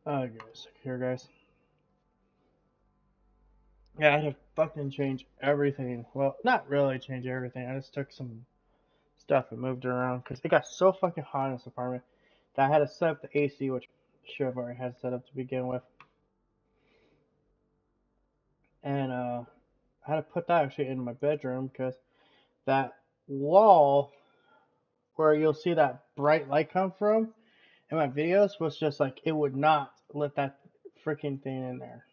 Guys, here, guys. Yeah, I had to fucking change everything. Well, not really change everything. I just took some stuff and moved it around because it got so fucking hot in this apartment that I had to set up the AC, which I should have already had set up to begin with. And I had to put that actually in my bedroom because that wall where you'll see that bright light come from in my videos was just like it would not let that freaking thing in there.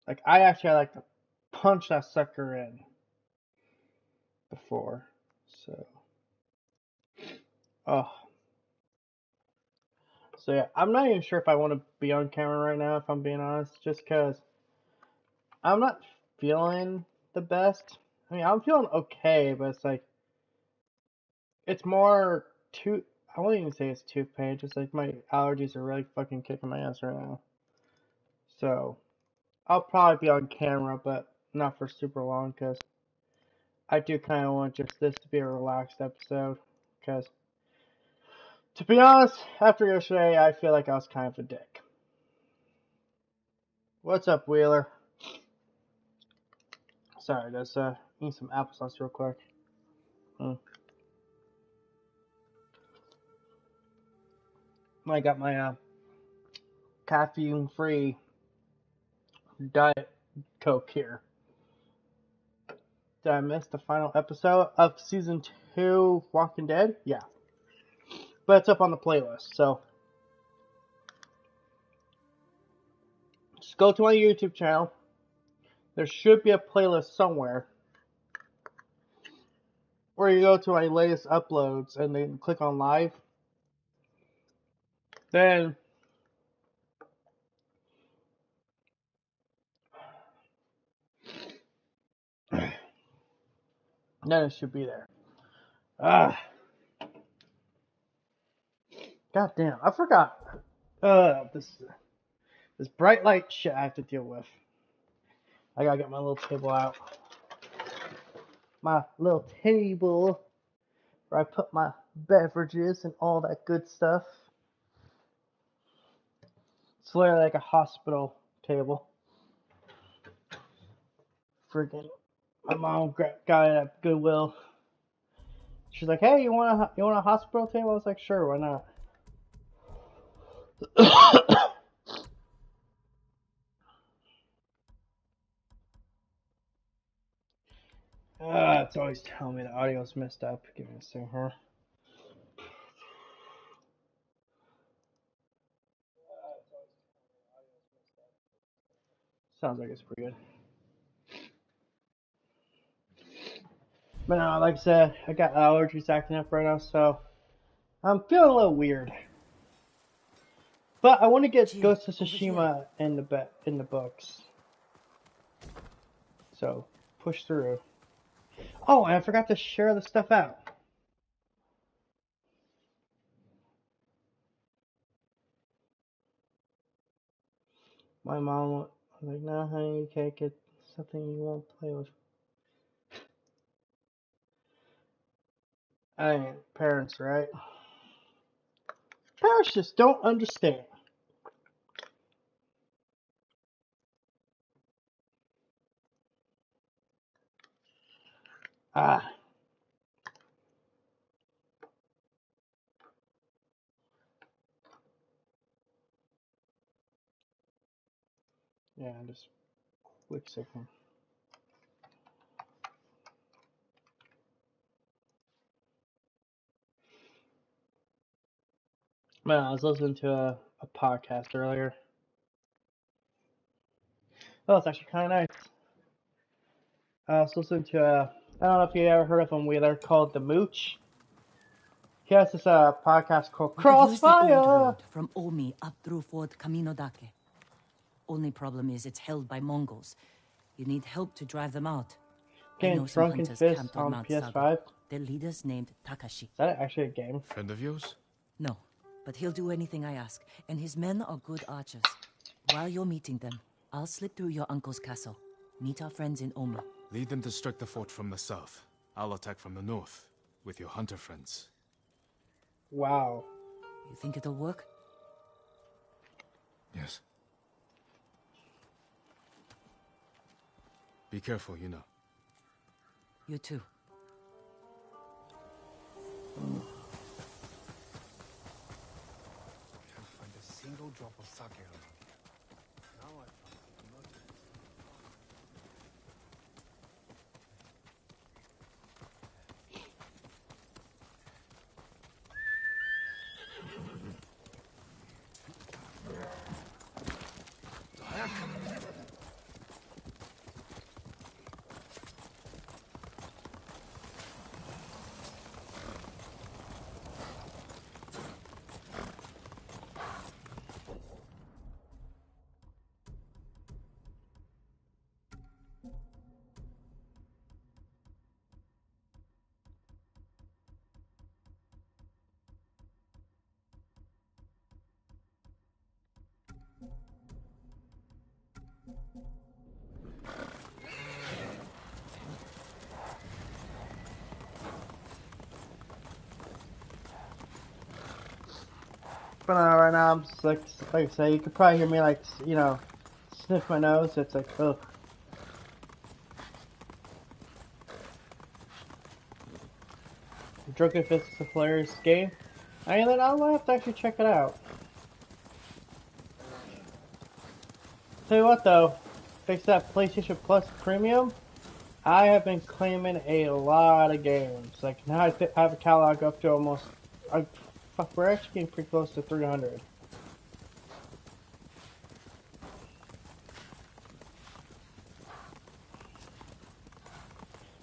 Like I actually had like to punch that sucker in before. So oh so yeah, I'm not even sure if I want to be on camera right now if I'm being honest, just because I'm not feeling the best. I mean I'm feeling okay, but it's like it's more too I won't even say it's tooth pain, just like my allergies are really fucking kicking my ass right now. So I'll probably be on camera, but not for super long because I do kind of want just this to be a relaxed episode. Because, to be honest, after yesterday, I feel like I was kind of a dick. What's up, Wheeler? Sorry, let's eat some applesauce real quick. I got my caffeine-free Diet Coke here. Did I miss the final episode of Season 2 Walking Dead? Yeah. But it's up on the playlist, so just go to my YouTube channel. There should be a playlist somewhere where you go to my latest uploads and then click on live. Then it should be there. Ah, god damn, I forgot. This bright light shit I have to deal with. I gotta get my little table out. My little table where I put my beverages and all that good stuff. It's literally like a hospital table. Freaking, my mom got it at Goodwill. She's like, "Hey, you want a hospital table?" I was like, "Sure, why not?" It's always telling me the audio's messed up. Give me a second here. Sounds like it's pretty good. But no, like I said, I got allergies acting up right now, so I'm feeling a little weird. But I want to get Ghost of Tsushima in the books. So push through. Oh, and I forgot to share the stuff out. My mom was like, "No, honey, you can't get something you won't play with." I mean, parents, right? Parents just don't understand. Ah. Yeah, just quick second. Man, I was listening to a podcast earlier. Oh, it's actually kind of nice. I was listening to I don't know if you ever heard of him, Wheeler, called The Mooch. He has this podcast called Crossfire. The old road from Omi up through Fort Camino Dake. Only problem is it's held by Mongols. You need help to drive them out. Getting Drunken Fist on PS5. Their leader's named Takashi. Is that actually a game? Friend of yours? No, but he'll do anything I ask, and his men are good archers. While you're meeting them, I'll slip through your uncle's castle. Meet our friends in Omi. Lead them to strike the fort from the south. I'll attack from the north, with your hunter friends. Wow. You think it'll work? Yes. Be careful, you know. You too. Can't find a single drop of sake around. Now I find much. But right now, I'm just like I say, you could probably hear me like, you know, sniff my nose. It's like, ugh. Drunken Fist is a hilarious game. I mean, then I'll have to actually check it out. Tell you what though, thanks to that PlayStation Plus Premium, I have been claiming a lot of games. Like now I have a catalog up to almost, fuck, we're actually getting pretty close to 300.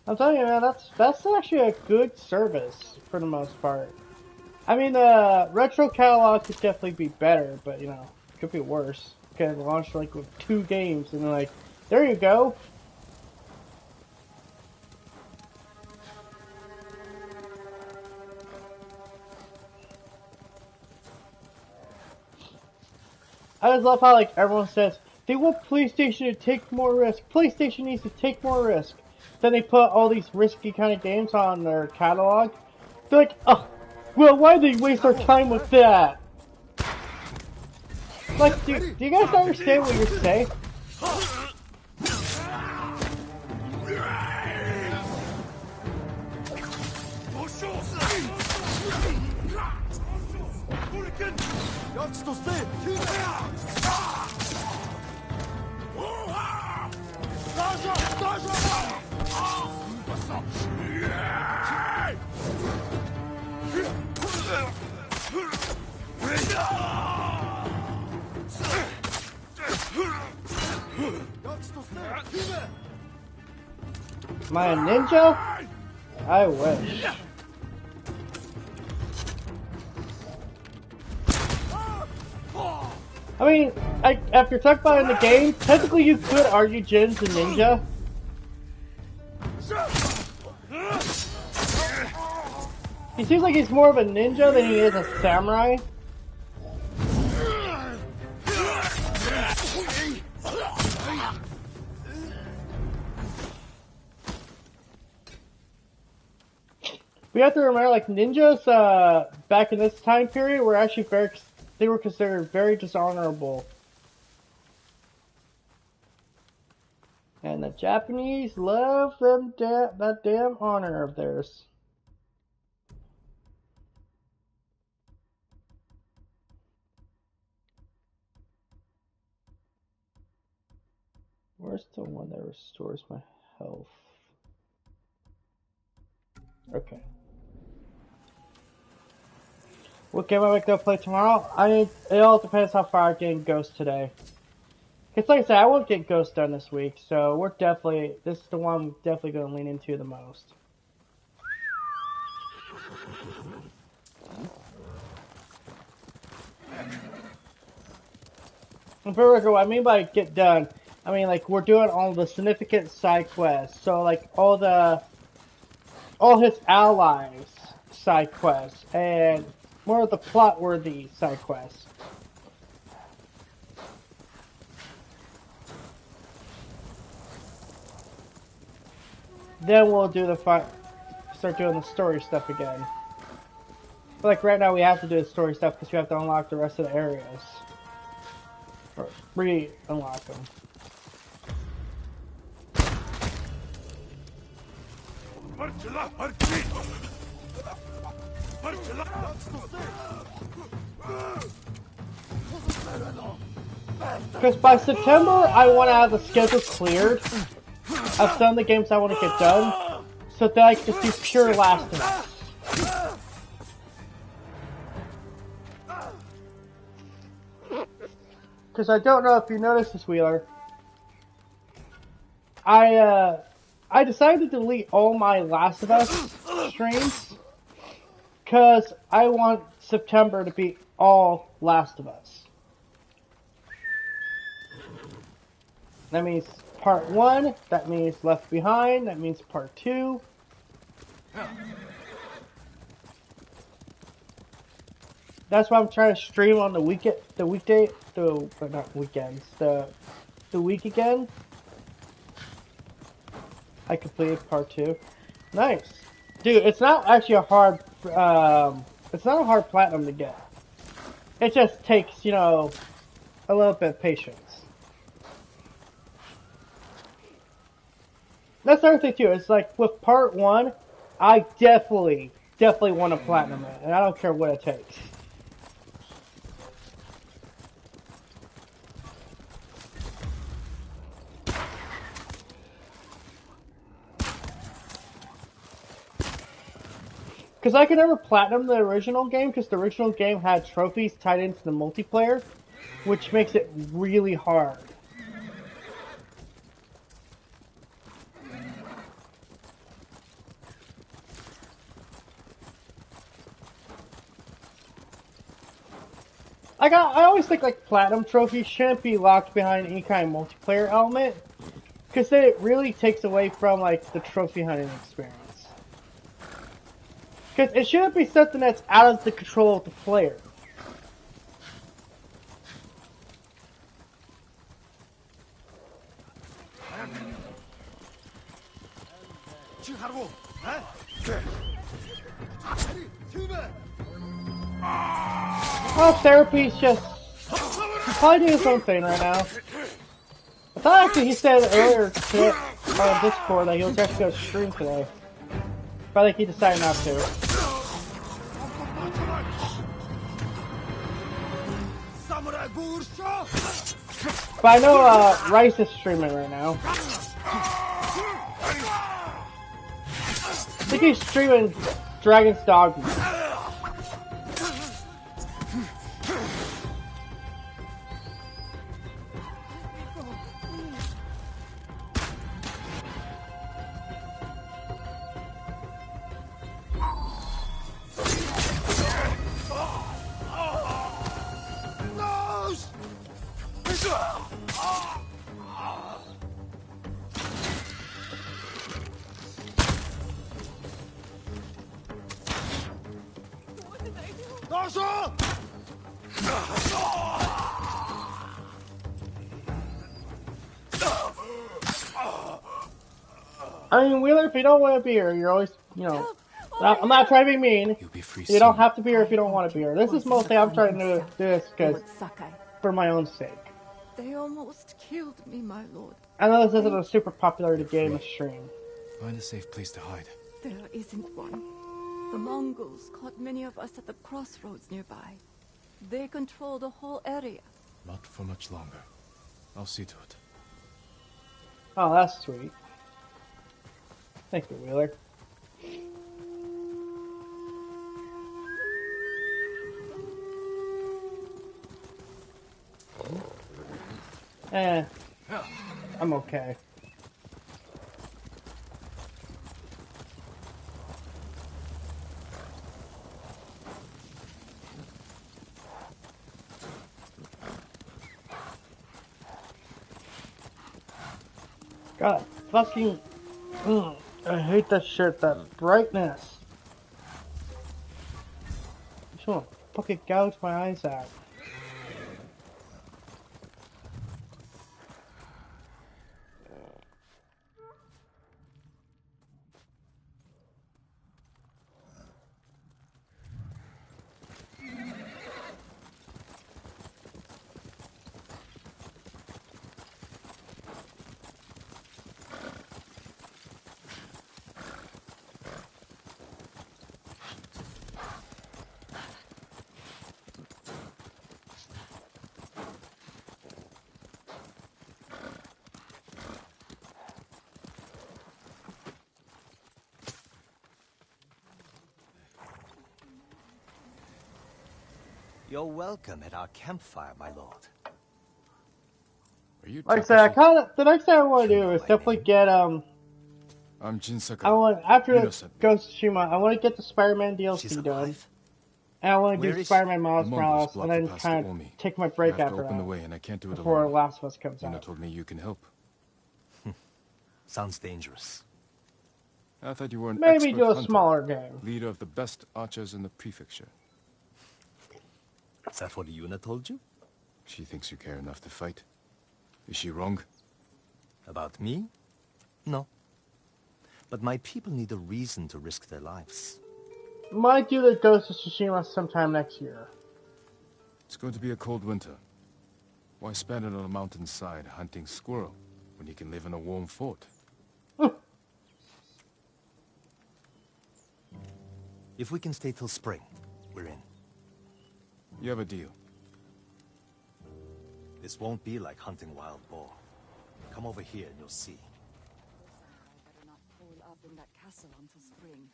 I'm telling you, man, that's actually a good service for the most part. I mean, the retro catalog could definitely be better, but you know, it could be worse. Could launch like with 2 games and then like, there you go. I just love how like everyone says they want PlayStation to take more risk. PlayStation needs to take more risk. Then they put all these risky kind of games on their catalog. They're like, oh, well, why did they waste our time with that? Like, do you guys understand what you're saying? Am I a ninja? I wish. I mean, after talking about it in the game, technically you could argue Jin's a ninja. He seems like he's more of a ninja than he is a samurai. We have to remember, like, ninjas, back in this time period were actually they were considered very dishonorable. And the Japanese love them that damn honor of theirs. Where's the one that restores my health? Okay. What game am I gonna play tomorrow? I mean, it all depends how far our game goes today. Cause like I said, I won't get Ghost done this week, so this is the one I'm definitely gonna lean into the most. And for record, what I mean by get done, I mean like we're doing all the significant side quests. So like all his allies side quests and more of the plot worthy side quests. Then we'll do start doing the story stuff again. But like right now we have to do the story stuff because we have to unlock the rest of the areas. Or re-unlock them. Because by September, I want to have the schedule cleared of some of the games I want to get done, so that I can just do pure Last of Us. Because I don't know if you noticed this, Wheeler. I decided to delete all my Last of Us streams because I want September to be all Last of Us. That means part 1, that means Left Behind, that means part 2. That's why I'm trying to stream on the weekend, not weekends, the week again. I completed part 2. Nice. Dude, it's not actually a hard, it's not a hard platinum to get. It just takes, you know, a little bit of patience. That's the other thing too, it's like, with part 1, I definitely want to platinum it, and I don't care what it takes. Because I could never platinum the original game, because the original game had trophies tied into the multiplayer, which makes it really hard. I always think like platinum trophies shouldn't be locked behind any kind of multiplayer element, because then it really takes away from like the trophy hunting experience. Because it shouldn't be something that's out of the control of the player. Well, therapy's just... He's probably doing his own thing right now. I thought actually he said earlier today on Discord that he was actually going to stream today. But I think he decided not to. But I know Rice is streaming right now. I think he's streaming Dragon's Dogma. I mean, Wheeler, if you don't want to be here, you're always, you know... I'm not trying to be mean. You don't have to be here if you don't want to be here. This is mostly I'm trying to do this because for my own sake. They almost killed me, my lord. I know this isn't a super popular game to stream. Find a safe place to hide. There isn't one. The Mongols caught many of us at the crossroads nearby. They control the whole area. Not for much longer. I'll see to it. Oh, that's sweet. Thank you, Wheeler. I'm okay. God, fucking... I hate that shit, that brightness. I just wanna fucking gouge my eyes out. You're welcome at our campfire, my lord. Are you Like I said, Takashi? the next thing I want to You do know is my definitely name. get I'm Jin I Sakai. want after Yuna sent me. Ghost of Tsushima, I want to get the Spider-Man She's DLC done, alive? and I want to Where do is she? Spider-Man The Miles Mongols Morales, and blocked the then pass to kind of Omi. take my I break have to after open the that way, and I can't do it before alone. Last of Us comes Yuna out. told me you can help. Sounds dangerous. I thought you were an Maybe expert do a hunter, smaller game. leader of the best archers in the prefecture. Is that what Yuna told you? She thinks you care enough to fight. Is she wrong? About me? No. But my people need a reason to risk their lives. Might do the Ghost of Tsushima sometime next year. It's going to be a cold winter. Why spend it on a mountainside hunting squirrel when you can live in a warm fort? If we can stay till spring, we're in. You have a deal. This won't be like hunting wild boar. Come over here and you'll see. I better not hole up in that castle until spring.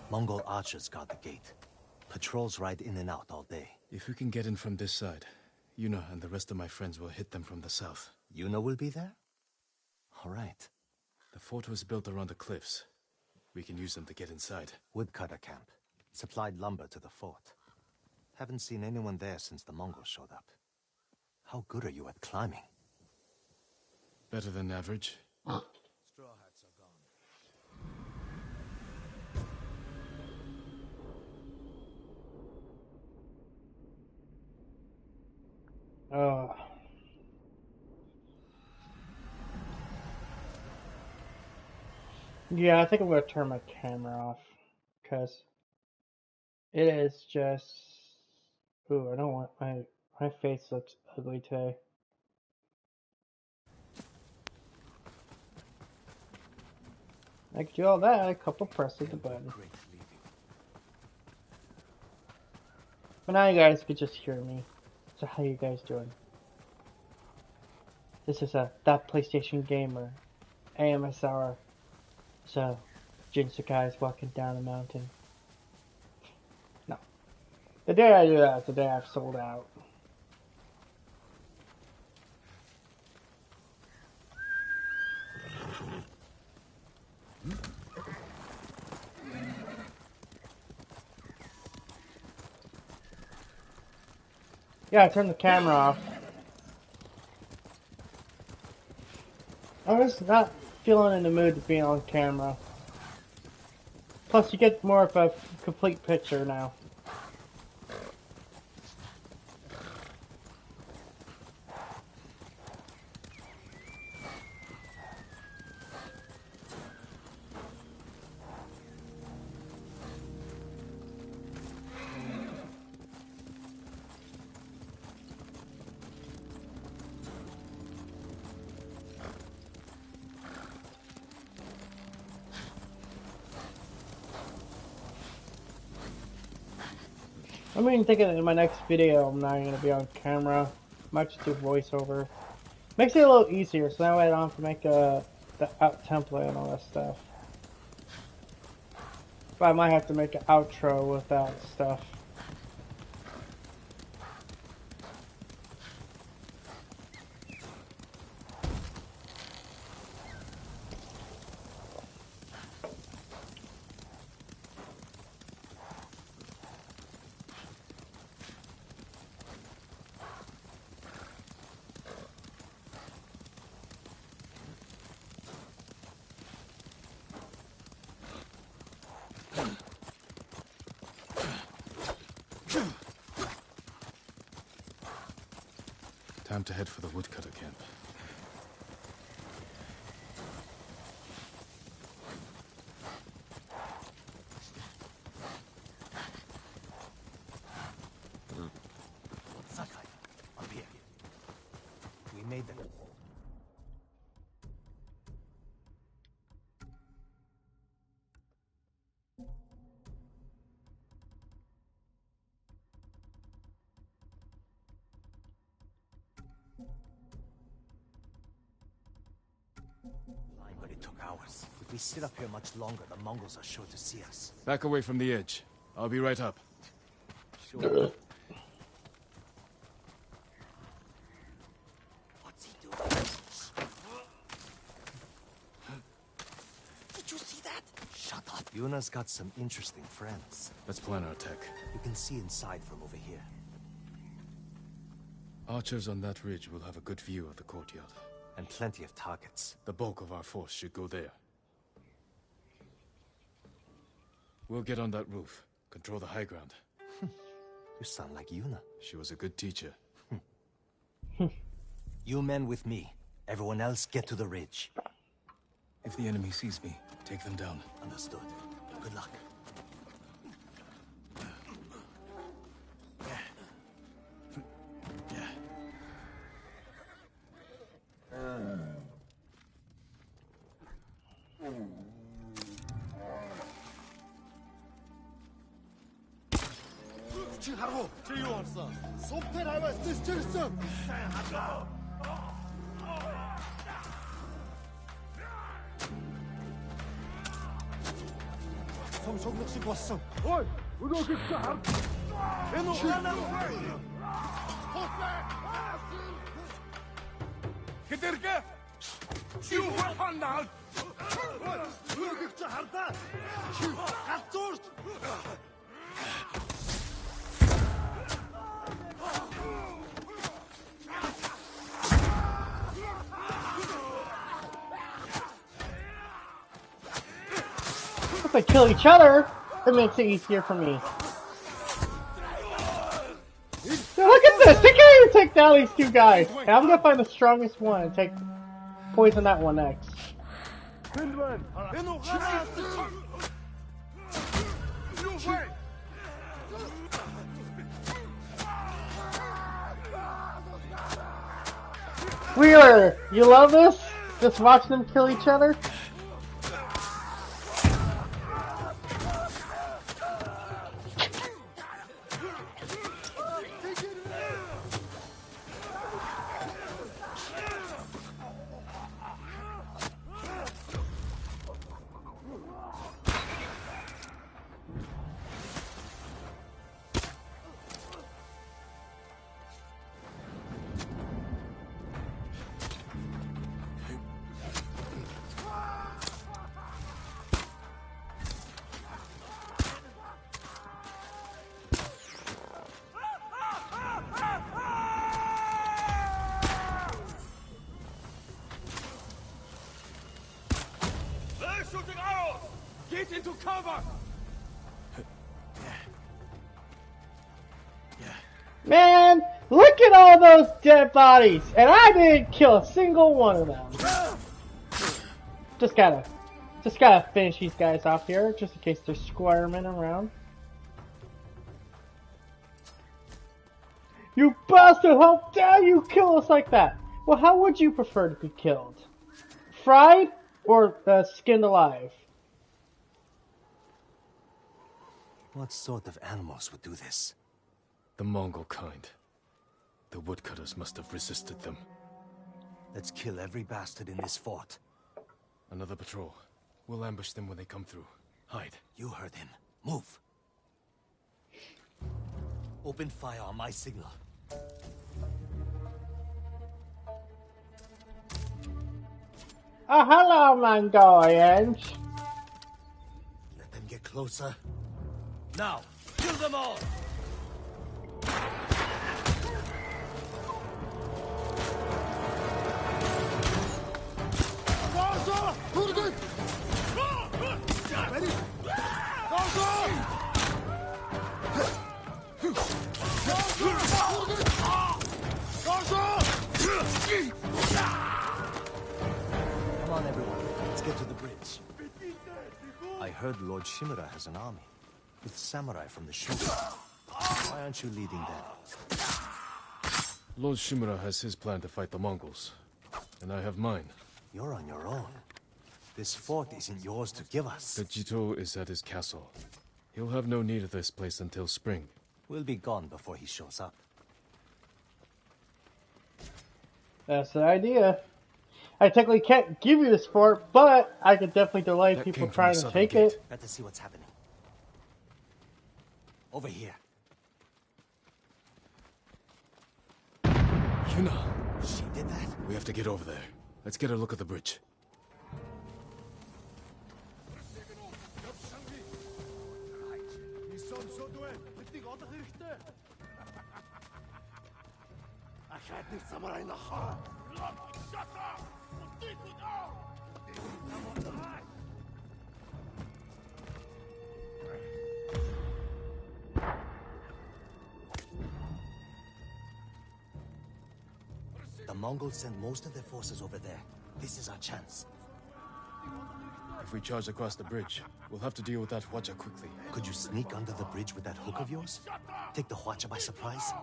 Mongol archers guard the gate. Patrols ride in and out all day. If we can get in from this side, Yuna and the rest of my friends will hit them from the south. Yuna will be there? All right. The fort was built around the cliffs. We can use them to get inside. Woodcutter camp. Supplied lumber to the fort. Haven't seen anyone there since the Mongols showed up. How good are you at climbing? Better than average. Straw hats are gone. Yeah, I think I'm gonna turn my camera off because it is just. Ooh, I don't want my face looks ugly today. I can do all that. A couple presses of the button. Great leaving. But now you guys could just hear me. So how you guys doing? This is That PlayStation Gamer AMS Hour. So Jin Sakai is walking down a mountain. No. The day I do that is the day I've sold out. Yeah, I turned the camera off. I'm just not feeling in the mood to be on camera. Plus, you get more of a complete picture now. I'm even thinking in my next video I'm not going to be on camera. Might just do voiceover. Makes it a little easier, so that way I don't have to make the out template and all that stuff. But I might have to make an outro with that stuff. Time to head for the woodcutter camp. Sakai, up here. We made them. ours. If we sit up here much longer, the Mongols are sure to see us. Back away from the edge. I'll be right up. Sure. What's he doing? Did you see that? Shut up. Yuna's got some interesting friends. Let's plan our attack. You can see inside from over here. Archers on that ridge will have a good view of the courtyard. And plenty of targets. The bulk of our force should go there. We'll get on that roof. Control the high ground. You sound like Yuna. She was a good teacher. You men with me. Everyone else get to the ridge. If the enemy sees me, take them down. Understood. Good luck. If they kill each other, it makes it easier for me. Dude, look at this! They can't even take down these two guys! And I'm gonna find the strongest one and poison that one next. Wheeler, you love this? Just watching them kill each other? Man, look at all those dead bodies, and I didn't kill a single one of them. Just gotta finish these guys off here, just in case there's squirming around. You bastard! How dare you kill us like that? Well, how would you prefer to be killed? Fried or skinned alive? What sort of animals would do this? The Mongol kind. The woodcutters must have resisted them. Let's kill every bastard in this fort. Another patrol. We'll ambush them when they come through. Hide. You heard him. Move. Open fire on my signal. Oh, hello, Mongolians. Let them get closer. Now, kill them all! Come on, everyone. Let's get to the bridge. I heard Lord Shimura has an army, with samurai from the shogun. Why aren't you leading them? Lord Shimura has his plan to fight the Mongols, and I have mine. You're on your own. This fort isn't yours to give us. The Jito is at his castle. He'll have no need of this place until spring. We'll be gone before he shows up. That's the idea. I technically can't give you this fort, but I could definitely delay That people came from the trying to southern take gate. it. Better see what's happening. Over here. Yuna! She did that? We have to get over there. Let's get a look at the bridge. The Mongols sent most of their forces over there. This is our chance. If we charge across the bridge, we'll have to deal with that Hwacha quickly. Could you sneak under the bridge with that hook of yours? Take the Hwacha by surprise?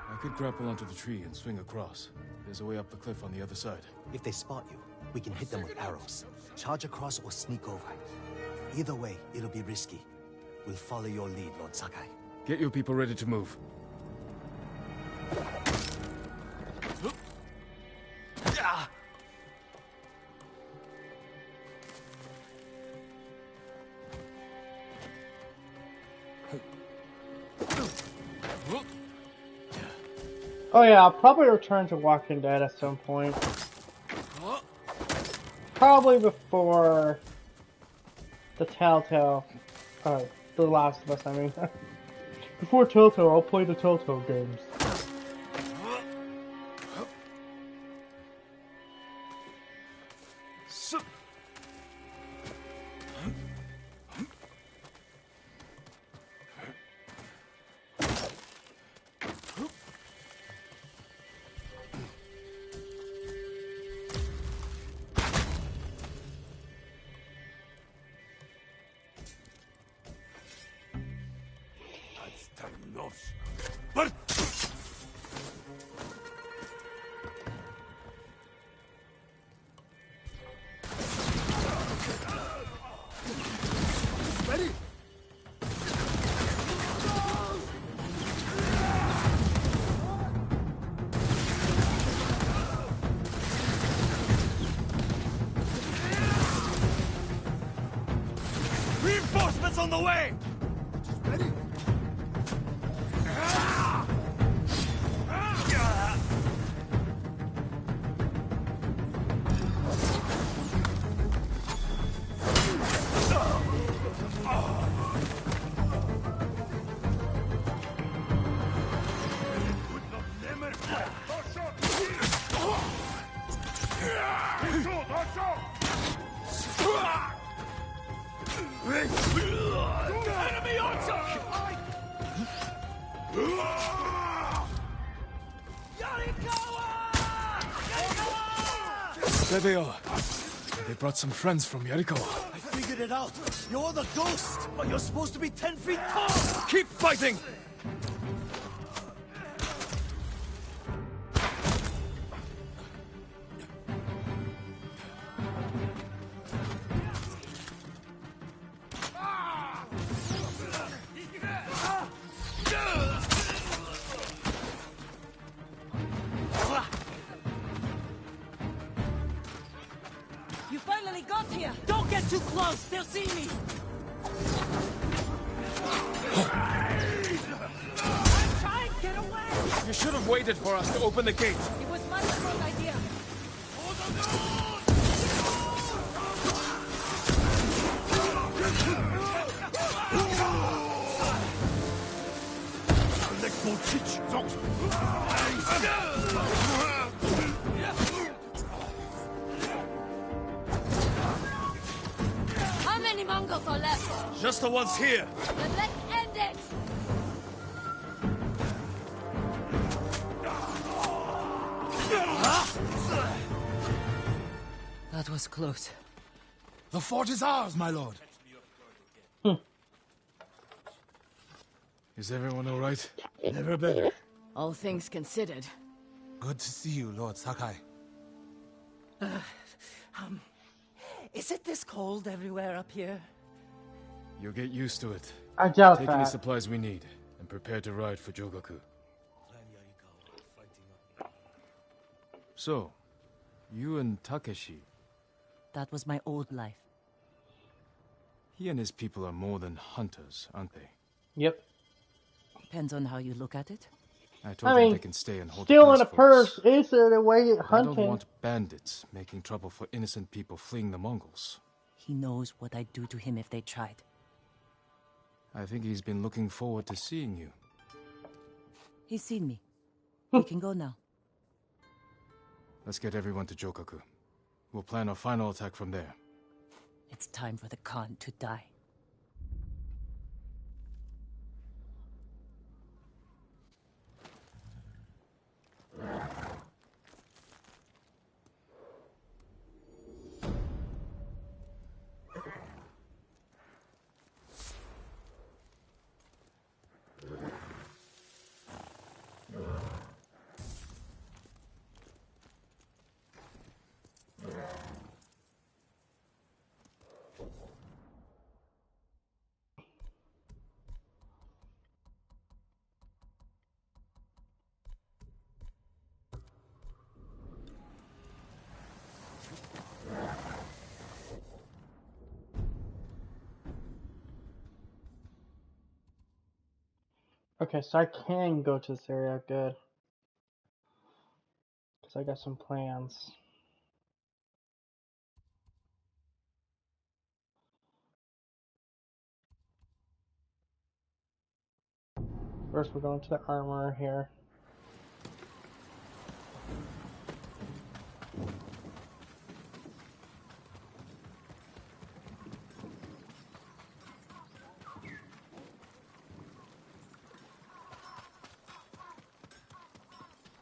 I could grapple onto the tree and swing across. There's a way up the cliff on the other side. If they spot you, we can hit them with arrows. Charge across or sneak over. Either way, it'll be risky. We'll follow your lead, Lord Sakai. Get your people ready to move. Oh yeah, I'll probably return to Walking Dead at some point. Probably before the Telltale, The Last of Us, I mean. Before Telltale, I'll play the Telltale games. Reinforcements on the way! There they are. They brought some friends from Yarikawa. I figured it out. You're the ghost, but you're supposed to be 10 feet tall! Keep fighting! You finally got here! Don't get too close! They'll see me! I'm trying to get away! You should have waited for us to open the gate. It was my smart idea. How many Mongols are left? Just the ones here. Then let's end it! That was close. The fort is ours, my lord. Is everyone all right? Never better. All things considered. Good to see you, Lord Sakai. Is it this cold everywhere up here? You'll get used to it. I doubt Take any that. supplies we need, and prepare to ride for Jogaku. So, you and Takeshi, That was my old life. he and his people are more than hunters, aren't they? Yep. Depends on how you look at it. I told I them mean, they can stay and hold the stealing a pass purse forts. is a way of But I don't hunting. want bandits making trouble for innocent people fleeing the Mongols. He knows what I'd do to him if they tried. I think he's been looking forward to seeing you. He's seen me. We can go now. Let's get everyone to Jokaku. We'll plan our final attack from there. It's time for the Khan to die. Okay, so I can go to this area. Good. Because I got some plans. First, we're going to the armor here.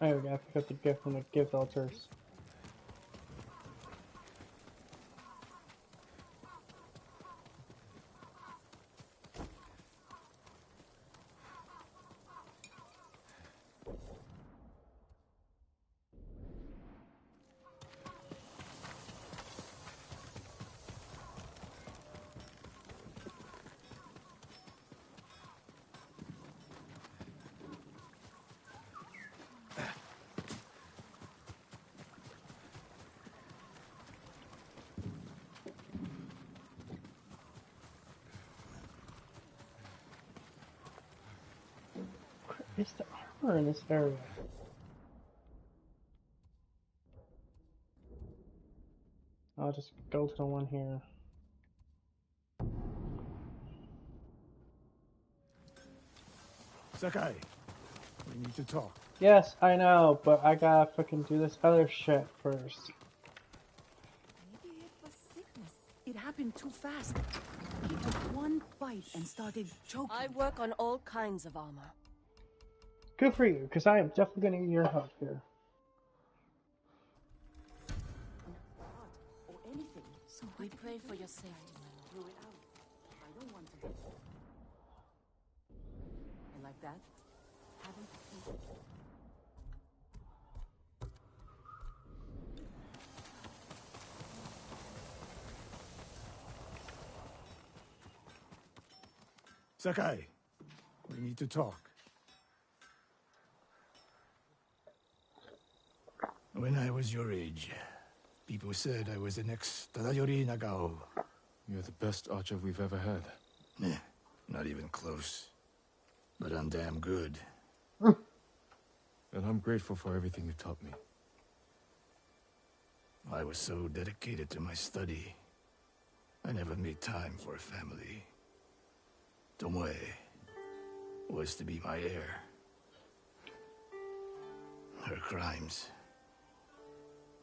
Oh, we gotta pick up the gift from the gift altars. It's the armor in this area. I'll just go to the one here. Sakai, we need to talk. Yes, I know, but I gotta fucking do this other shit first. Maybe it was sickness. It happened too fast. He took one bite and started choking. I work on all kinds of armor. Good for you, because I am definitely gonna need your help here. Or anything. So we pray for your safety, my lord. Throw it out. I don't want to. And like that, haven't you? Sakai, we need to talk. When I was your age, people said I was the next Tadayori Nagao. You're the best archer we've ever had. Not even close. But I'm damn good. And I'm grateful for everything you taught me. I was so dedicated to my study, I never made time for a family. Tomoe was to be my heir. Her crimes,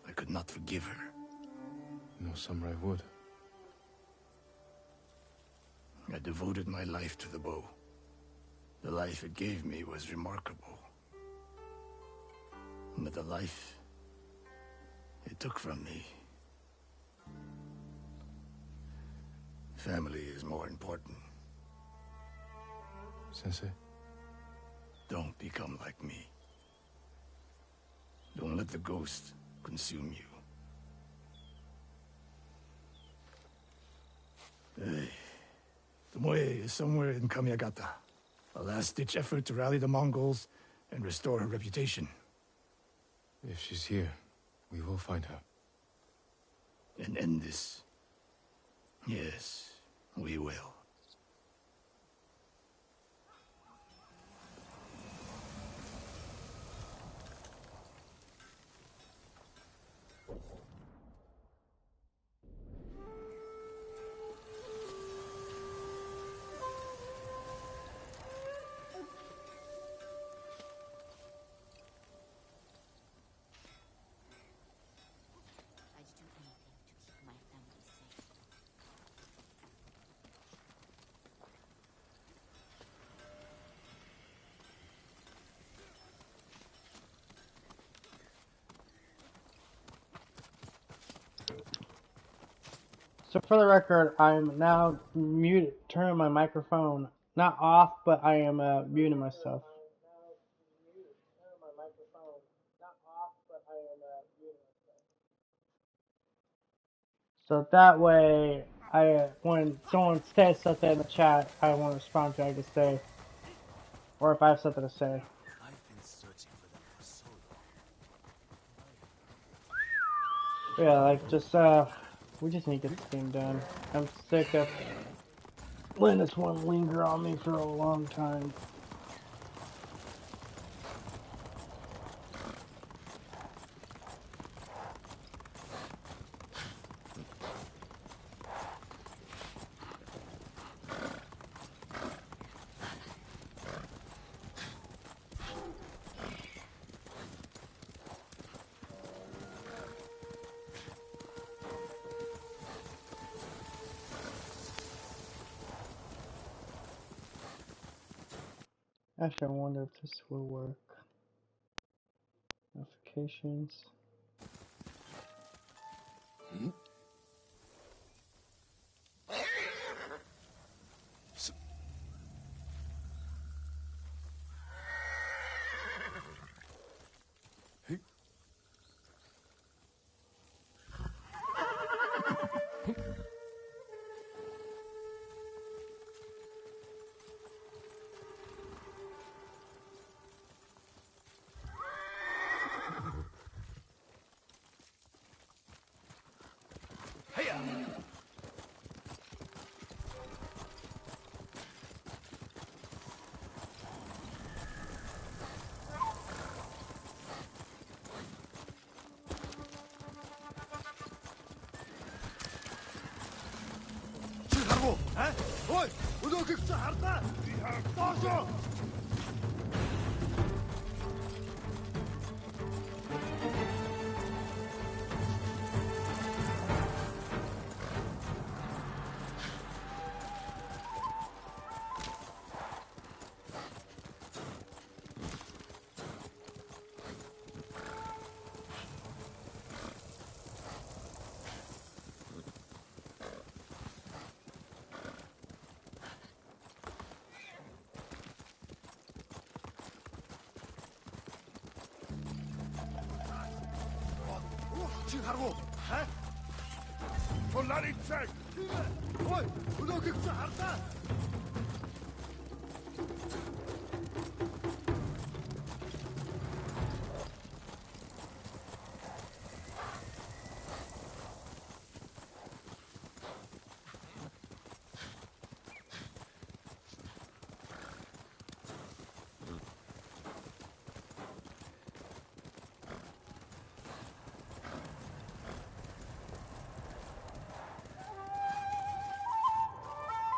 I could not forgive her. No samurai would. I devoted my life to the bow. The life it gave me was remarkable. But the life it took from me, family is more important. Sensei? Don't become like me. Don't let the ghost consume you. Hey, Tomoe is somewhere in Kamiagata. A last-ditch effort to rally the Mongols and restore her reputation. If she's here. We will find her. And end this. Yes, we will. I'd do anything to keep my family safe. So for the record, I'm now muted, turning my microphone not off, but I am muting myself. So that way, when someone says something in the chat, I want to respond to. I can say, or if I have something to say. I've been searching for them for so long. But yeah, like just we just need to get this game done. I'm sick of letting this one linger on me for a long time. Actually, I wonder if this will work. Notifications.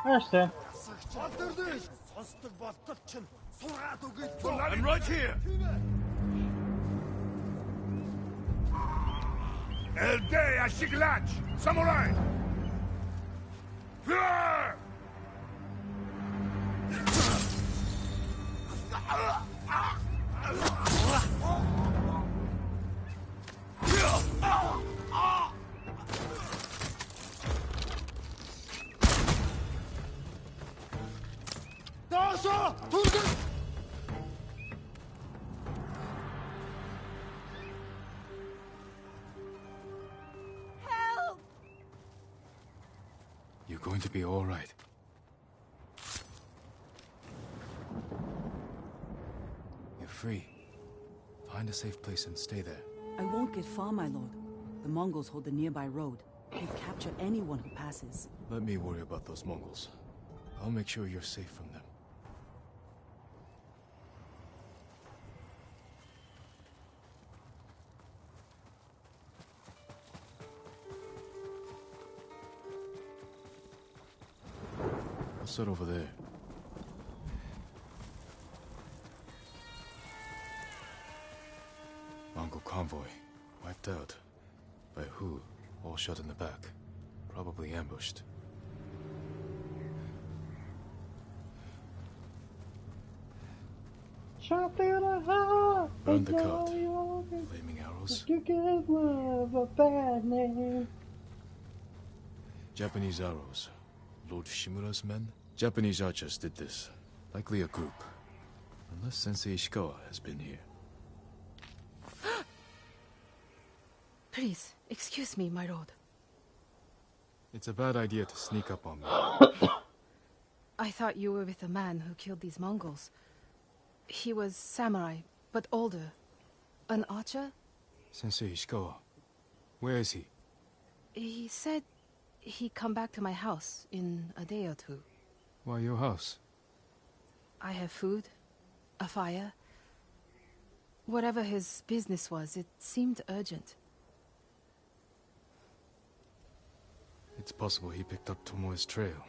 I understand. I'm right here! Elde Ashiglach! Samurai! You're going to be all right. You're free. Find a safe place and stay there. I won't get far, my lord. The Mongols hold the nearby road. They capture anyone who passes. Let me worry about those Mongols. I'll make sure you're safe from them. What's that over there? Mongol convoy. Wiped out. By who? All shot in the back. Probably ambushed. Shot through the heart. Burn the cart. Flaming arrows. You give love a bad name. Japanese arrows. Lord Shimura's men? Japanese archers did this. Likely a group. Unless Sensei Ishikawa has been here. Please, excuse me, my lord. It's a bad idea to sneak up on me. I thought you were with the man who killed these Mongols. He was samurai, but older. An archer? Sensei Ishikawa. Where is he? He said he'd come back to my house in a day or two. Why your house? I have food, a fire. Whatever his business was, it seemed urgent. It's possible he picked up Tomoe's trail.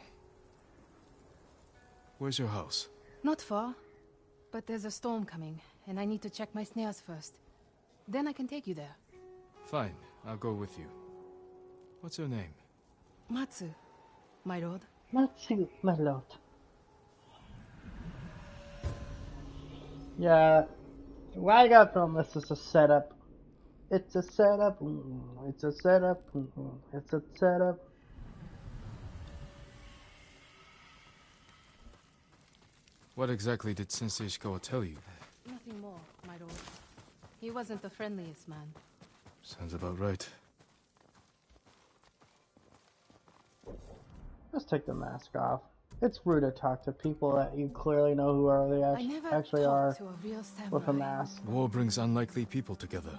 Where's your house? Not far, but there's a storm coming, and I need to check my snares first. Then I can take you there. Fine, I'll go with you. What's your name? Matsu, my lord. Matsu, my lord. Yeah, what I got from this is a setup. It's a setup. It's a setup. It's a setup. What exactly did Sensei Ishikawa tell you? Nothing more, my lord. He wasn't the friendliest man. Sounds about right. Let's take the mask off. It's rude to talk to people that you clearly know who are they I never actually are to a real samurai. with a mask. War brings unlikely people together.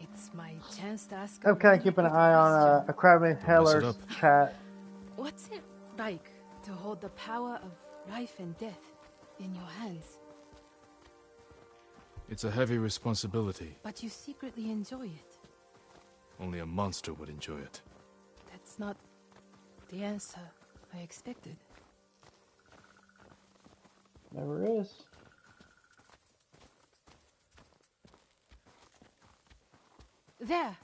It's my chance to ask. I'm kind of keeping an eye on a Crabman Heller's up. chat. What's it like to hold the power of life and death in your hands? It's a heavy responsibility. But you secretly enjoy it. Only a monster would enjoy it. That's not the answer I expected. Never is. There!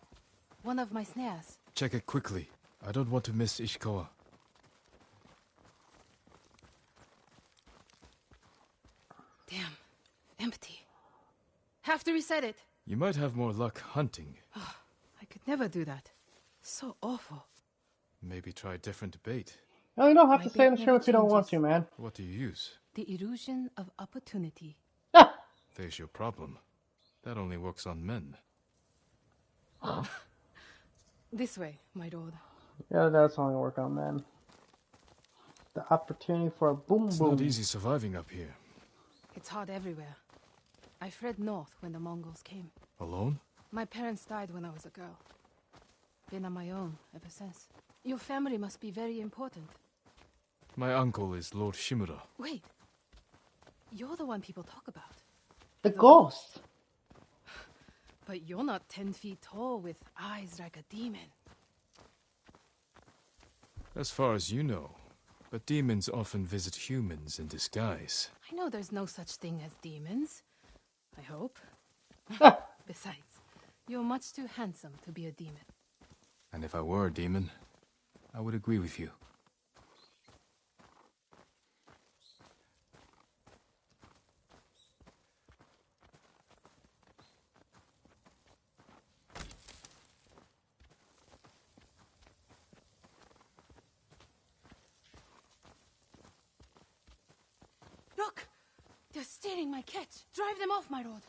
One of my snares. Check it quickly. I don't want to miss Ishikawa. Damn. Empty. Have to reset it. You might have more luck hunting. I could never do that. So awful. Maybe try a different bait. No, you don't have My to stay in the bait show never if you don't want to, changes. man. What do you use? The illusion of opportunity. Ah! There's your problem. That only works on men. This way, my lord. Yeah, that's only work on men. The opportunity for a boom It's boom. not easy surviving up here. It's hard everywhere. I fled north when the Mongols came. Alone? My parents died when I was a girl. Been on my own ever since. Your family must be very important. My uncle is Lord Shimura. Wait. You're the one people talk about. The ghost. But you're not 10 feet tall with eyes like a demon. As far as you know. But demons often visit humans in disguise. I know there's no such thing as demons. I hope. Besides, you're much too handsome to be a demon. And if I were a demon, I would agree with you. Look! They're stealing my catch. Drive them off, my lord.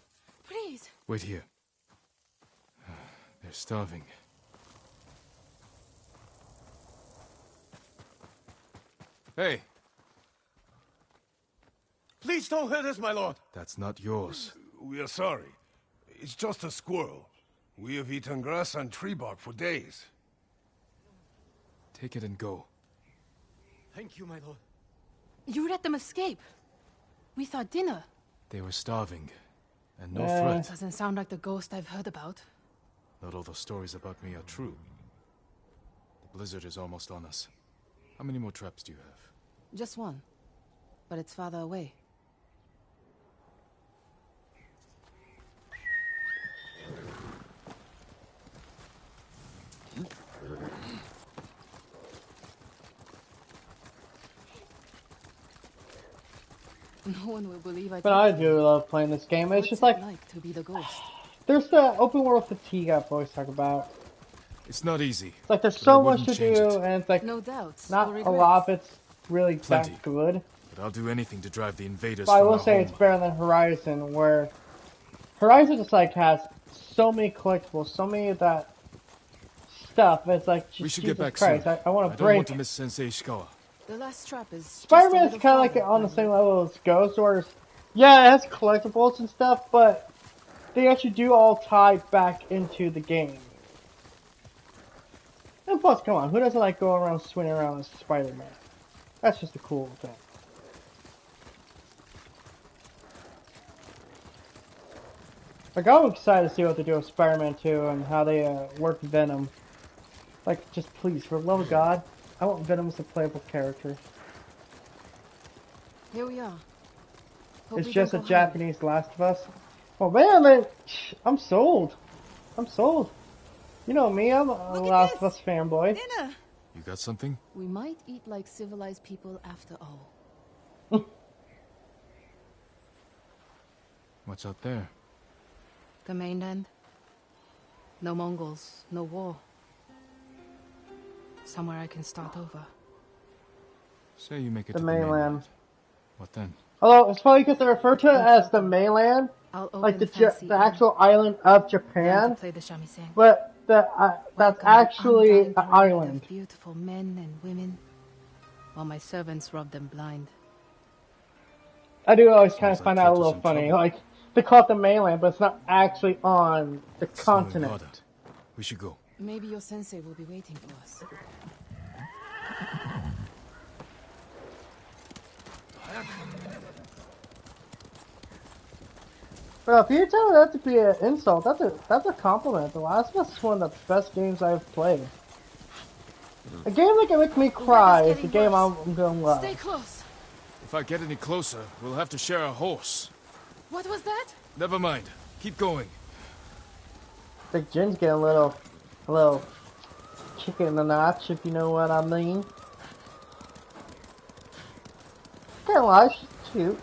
Please. Wait here. They're starving. Hey! Please don't hurt us, my lord. That's not yours. We are sorry. It's just a squirrel. We have eaten grass and tree bark for days. Take it and go. Thank you, my lord. You let them escape. We thought dinner. They were starving, and no threat. Doesn't sound like the ghost I've heard about. Not all the stories about me are true. The blizzard is almost on us. How many more traps do you have? Just one. But it's farther away. No one will believe I. But I do love playing this game. It's just like to be the ghost. there's the open world fatigue I always talk about. It's not easy. It's like there's but so I much wouldn't to change do, it. and it's like No doubts. not or a lot of it's really Plenty. that good. But I'll do anything to drive the invaders But I from will our say home. it's better than Horizon, where Horizon just like has so many collectibles, so many of that stuff. It's like just We should Jesus get back Christ, soon. I want I to don't break. want to miss Sensei Ishikawa. The last trap is. Spider-Man's kind of like on the same level as Ghost, where yeah, it has collectibles and stuff, but they actually do all tie back into the game. And plus, come on, who doesn't like going around swinging around as Spider-Man? That's just a cool thing. Like, I'm excited to see what they do with Spider-Man 2 and how they work Venom. Like, just please, for the love of God, I want Venom as a playable character. Here we are. Hope It's we just a don't go Japanese Last of Us. Oh man, I'm sold. I'm sold. You know me, I'm a Last of Us fanboy. Dinner. You got something? We might eat like civilized people after all. What's out there? The mainland. No Mongols, no war. Somewhere I can start over. Say you make it The to mainland. the mainland. What then? Although it's funny because they refer to it as the mainland, I'll open like the fancy inn. actual island of Learn Japan, to play the shamisen. but that's Welcome the actually undying an parade island. of beautiful men and women, while my servants rub them blind. I do always kind of Sounds find like that a Kyoto's little in funny. trouble. Like they call it the mainland, but it's not actually on the It's snowing continent. harder. We should go. Maybe your sensei will be waiting for us. Well, if you tell that to be an insult, that's a compliment. The Last of Us is one of the best games I've played. A game that can make me cry is the game I'm gonna love. Stay close. If I get any closer, we'll have to share a horse. What was that? Never mind. Keep going. I think Jin's getting a little chicken in the notch, if you know what I mean. Can't lie, she's cute.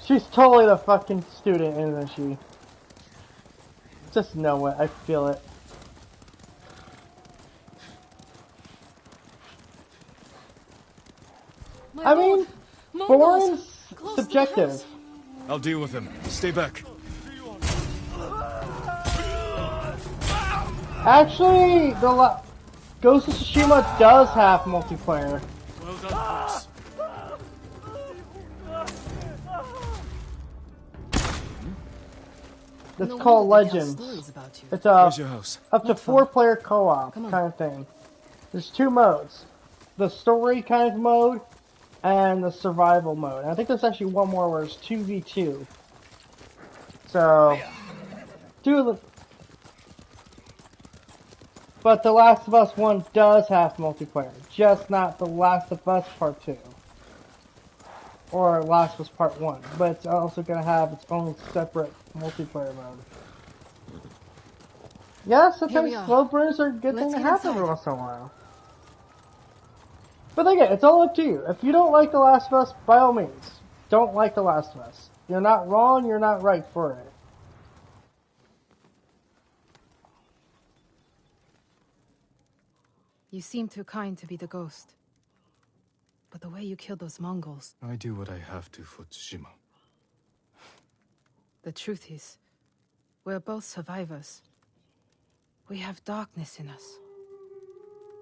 She's totally the fucking student, isn't she? Just know it, I feel it. I mean, boring's subjective. I'll deal with him. Stay back. Actually, Ghost of Tsushima does have multiplayer. Well done, horse. It's called Legends. It's Where's your house? up to 4-player co-op kind of thing. There's 2 modes. The story kind of mode and the survival mode. And I think there's actually one more where it's 2v2. So, but The Last of Us 1 does have multiplayer, just not The Last of Us Part 2. Or Last of Us Part 1. But it's also going to have its own separate multiplayer mode. Yeah, sometimes slow burns are a good thing to have every once in a while. But again, it's all up to you. If you don't like The Last of Us, by all means, don't like The Last of Us. You're not wrong, you're not right for it. You seem too kind to be the ghost. But the way you killed those Mongols... I do what I have to for Tsushima. The truth is, we're both survivors. We have darkness in us.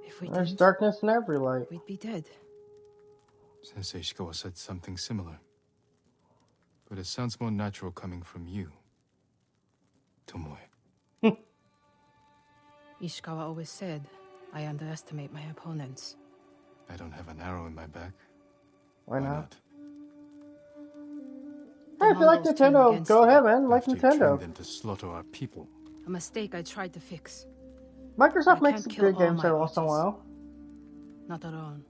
If we There's didn't, darkness in every light. we'd be dead. Sensei Ishikawa said something similar. But it sounds more natural coming from you. Tomoe. Ishikawa always said, I underestimate my opponents. I don't have an arrow in my back. Why not? The Hey, if you like Mongols turned Nintendo, against go you. ahead, man. Like After you trained Nintendo. them to slaughter our people. A mistake I tried to fix. Microsoft I makes can't some kill good all games my every once in a archers. while. Not alone.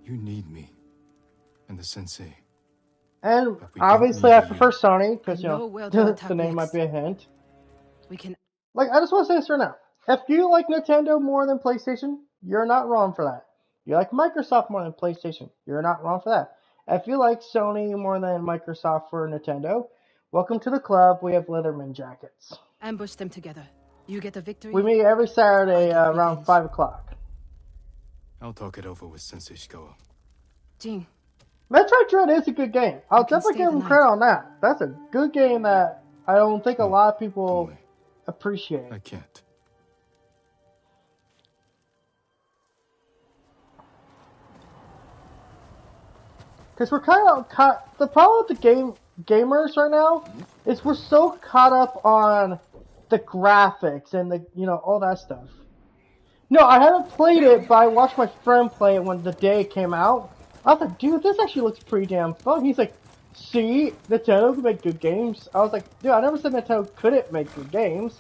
You need me. And the sensei. And But we don't obviously, need I you. prefer Sony because, I you know know, where they'll attack the name might next. be a hint. We can... Like, I just want to say this right now. If you like Nintendo more than PlayStation, you're not wrong for that. If you like Microsoft more than PlayStation, you're not wrong for that. If you like Sony more than Microsoft for Nintendo, welcome to the club. We have Leatherman jackets. ambush them together. You get a victory. We meet every Saturday I get around revenge. 5 o'clock. I'll talk it over with Sensei Ishikawa. Jing, Metroid Dread is a good game. I'll You can definitely stay give the him night. credit on that. That's a good game that I don't think a No, lot of people Tomoe. appreciate. I can't. Because we're kind of caught. The problem with the gamers right now is we're so caught up on the graphics and all that stuff. No, I haven't played it, but I watched my friend play it when the day it came out. I was like, dude, this actually looks pretty damn fun. He's like, see, Nintendo can make good games. I was like, dude, I never said Nintendo couldn't make good games.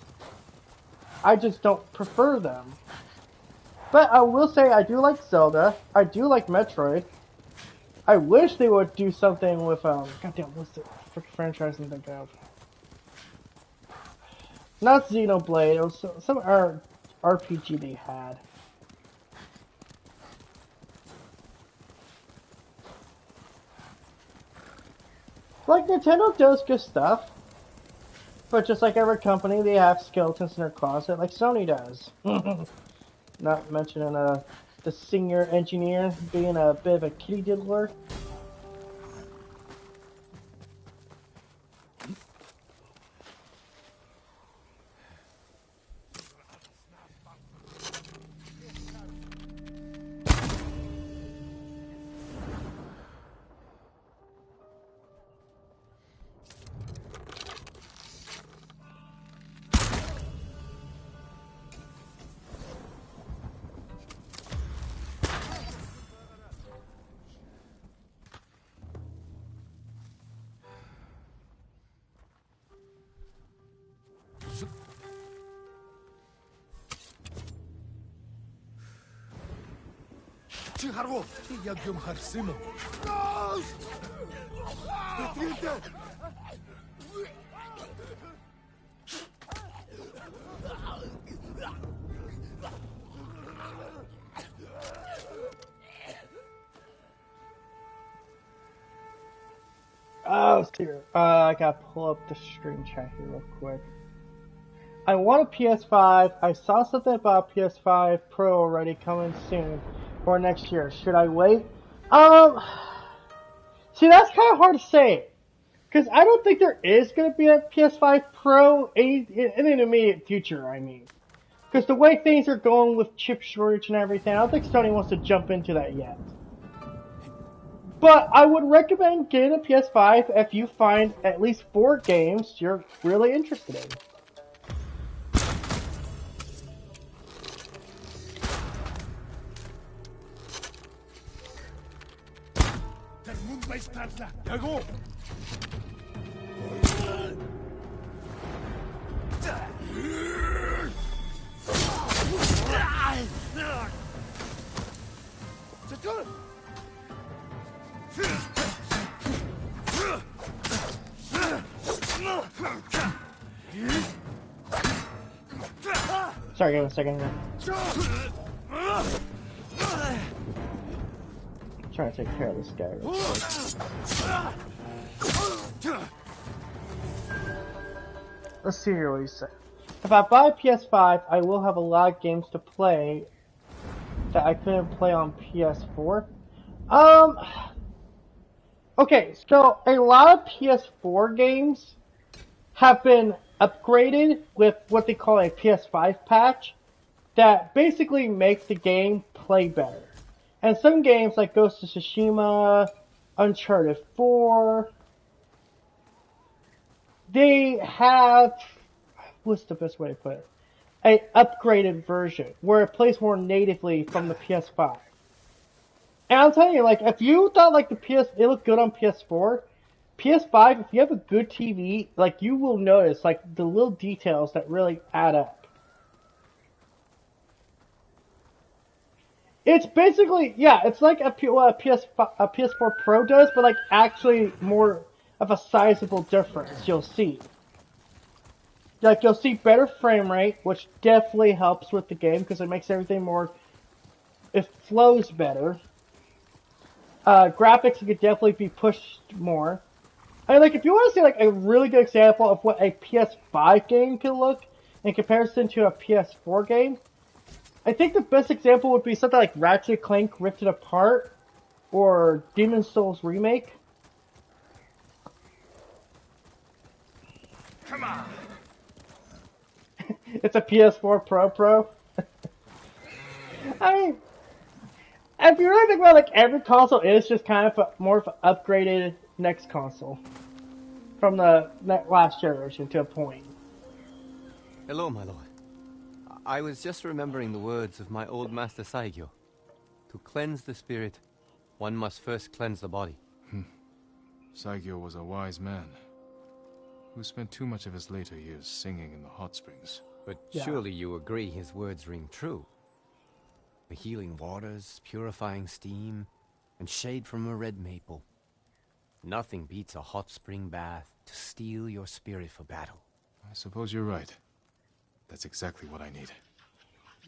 I just don't prefer them. But I will say I do like Zelda. I do like Metroid. I wish they would do something with goddamn, what's the freaking franchise I'm thinking of? Not Xenoblade. It was some RPG they had. Like Nintendo does good stuff, but just like every company, they have skeletons in their closet, like Sony does. Not mentioning the senior engineer being a bit of a kitty diddler. Oh, dear. I gotta pull up the stream chat here real quick. I want a PS5. I saw something about PS5 Pro already coming soon or next year. Should I wait? See, that's kind of hard to say. Because I don't think there is going to be a PS5 Pro in the immediate future, I mean. Because the way things are going with chip shortage and everything, I don't think Sony wants to jump into that yet. But I would recommend getting a PS5 if you find at least 4 games you're really interested in. Sorry, give me a second here. I'm trying to take care of this guy real quick. Let's see here what he said. If I buy a PS5, I will have a lot of games to play that I couldn't play on PS4. Okay, so a lot of PS4 games have been upgraded with what they call a PS5 patch that basically make the game play better. And some games like Ghost of Tsushima, Uncharted 4, they have what's the best way to put it? A upgraded version where it plays more natively from the PS5. And I'm telling you, like, if you thought like it looked good on PS4, PS5, if you have a good TV, like you will notice like the little details that really add up. It's basically, yeah, it's like a PS4 Pro does, but like actually more of a sizable difference you'll see. Like you'll see better frame rate, which definitely helps with the game because it makes everything more, it flows better. Graphics could definitely be pushed more. I mean, like, if you want to see, like, a really good example of what a PS5 game can look in comparison to a PS4 game, I think the best example would be something like Ratchet & Clank Rift It Apart or Demon's Souls Remake. Come on! It's a PS4 Pro. I mean, if you really think about it, like, every console is just kind of more of an upgraded next console. From the last generation to a point. Hello, my lord. I was just remembering the words of my old master Saigyo. To cleanse the spirit, one must first cleanse the body. Saigyo was a wise man who spent too much of his later years singing in the hot springs. But surely you agree his words ring true. The healing waters, purifying steam, and shade from a red maple. Nothing beats a hot spring bath to steel your spirit for battle. I suppose you're right. That's exactly what I need.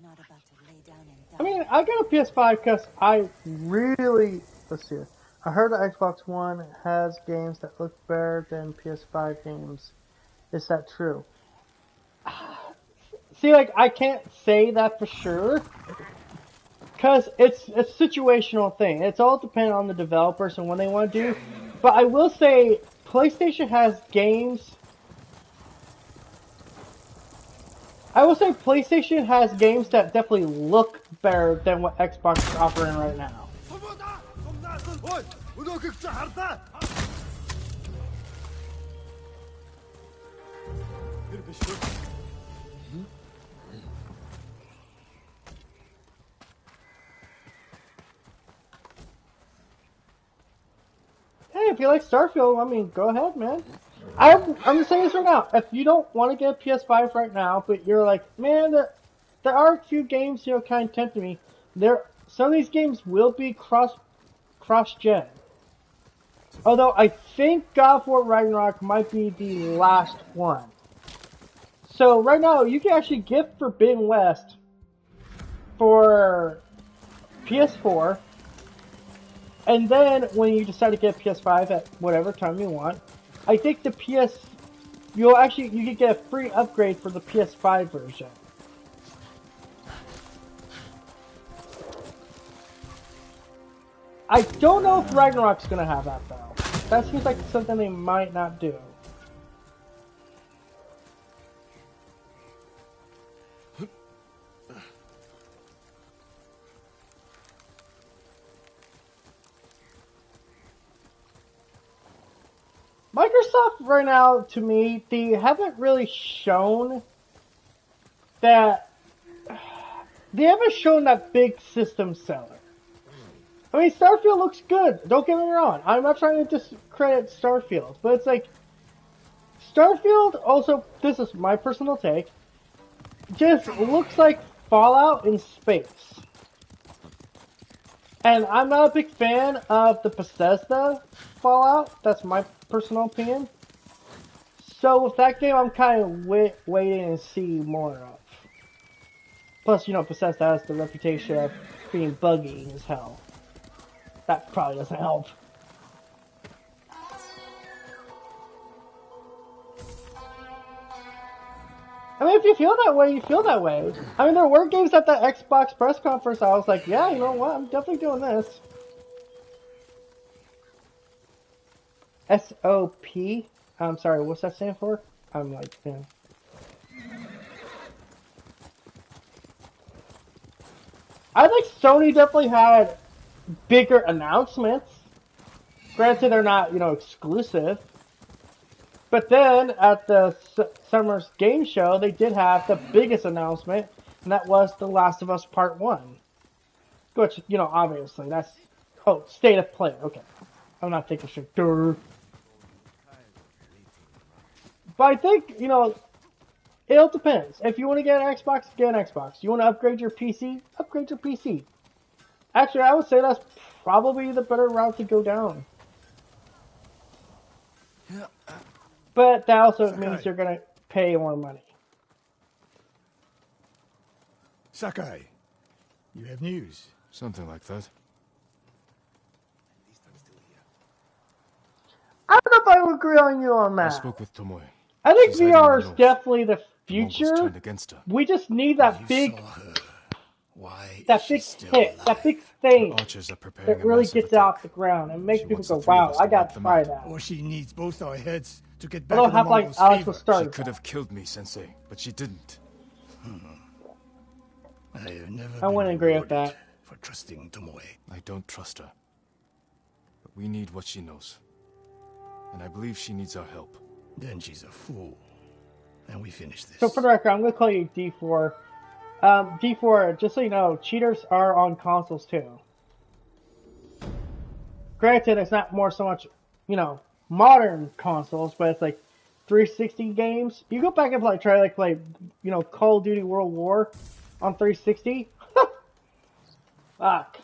Not about to lay down and die. I mean, I got a PS5 because I really... Let's see. I heard the Xbox One has games that look better than PS5 games. Is that true? See, like, I can't say that for sure. Because it's a situational thing. It's all dependent on the developers and what they want to do. But I will say, PlayStation has games... I will say PlayStation has games that definitely look better than what Xbox is offering right now. Hey, if you like Starfield, I mean, go ahead, man. I'm just saying this right now. If you don't want to get a PS5 right now, but you're like, man, there are a few games, you know, kind of tempting me. Some of these games will be cross-gen. Although I think God of War Ragnarok might be the last one. So right now, you can actually get Forbidden West for PS4. And then when you decide to get a PS5 at whatever time you want, I think you can get a free upgrade for the PS5 version. I don't know if Ragnarok's gonna have that though. That seems like something they might not do. Microsoft right now, to me, they haven't really shown that... They haven't shown that big system seller. I mean, Starfield looks good. Don't get me wrong. I'm not trying to discredit Starfield. But it's like... Starfield also, this is my personal take, just looks like Fallout in space. And I'm not a big fan of the Bethesda Fallout. That's my personal opinion. So with that game, I'm kind of waiting to see more of. Plus, you know, Bethesda has the reputation of being buggy as hell. That probably doesn't help. I mean, if you feel that way, you feel that way. I mean, there were games at the Xbox press conference I was like, yeah, you know what, I'm definitely doing this. SOP? I'm sorry, what's that stand for? I'm like, yeah. I think Sony definitely had bigger announcements. Granted, they're not, you know, exclusive. But then at the summer's game show, they did have the biggest announcement, and that was The Last of Us Part 1. Which, obviously, that's... Oh, state of play. Okay. I'm not taking shit. But I think, it all depends. If you want to get an Xbox, get an Xbox. You want to upgrade your PC? Upgrade your PC. Actually, I would say that's probably the better route to go down. But that also means you're going to pay more money. Sakai, you have news. Something like that. I don't know if I would agree on you on that. I spoke with Tomoe. I think She's VR is definitely the future. turned against her. We just need that big, Why that big hit, that big thing that really gets out the ground and makes people go, "Wow, I got to try that." Or she needs both our heads to get back I in the don't have like Mongols' Alex favor. was started. She could have killed me, Sensei, but she didn't. I have never I wouldn't agree with that. For trusting Tomoe. I don't trust her. But we need what she knows. And I believe she needs our help. Then she's a fool. And we finish this. So for the record, I'm going to call you D4. D4, just so you know, cheaters are on consoles too. Granted, it's not more so much, modern consoles, but it's like 360 games. You go back and try Call of Duty World War on 360. Fuck.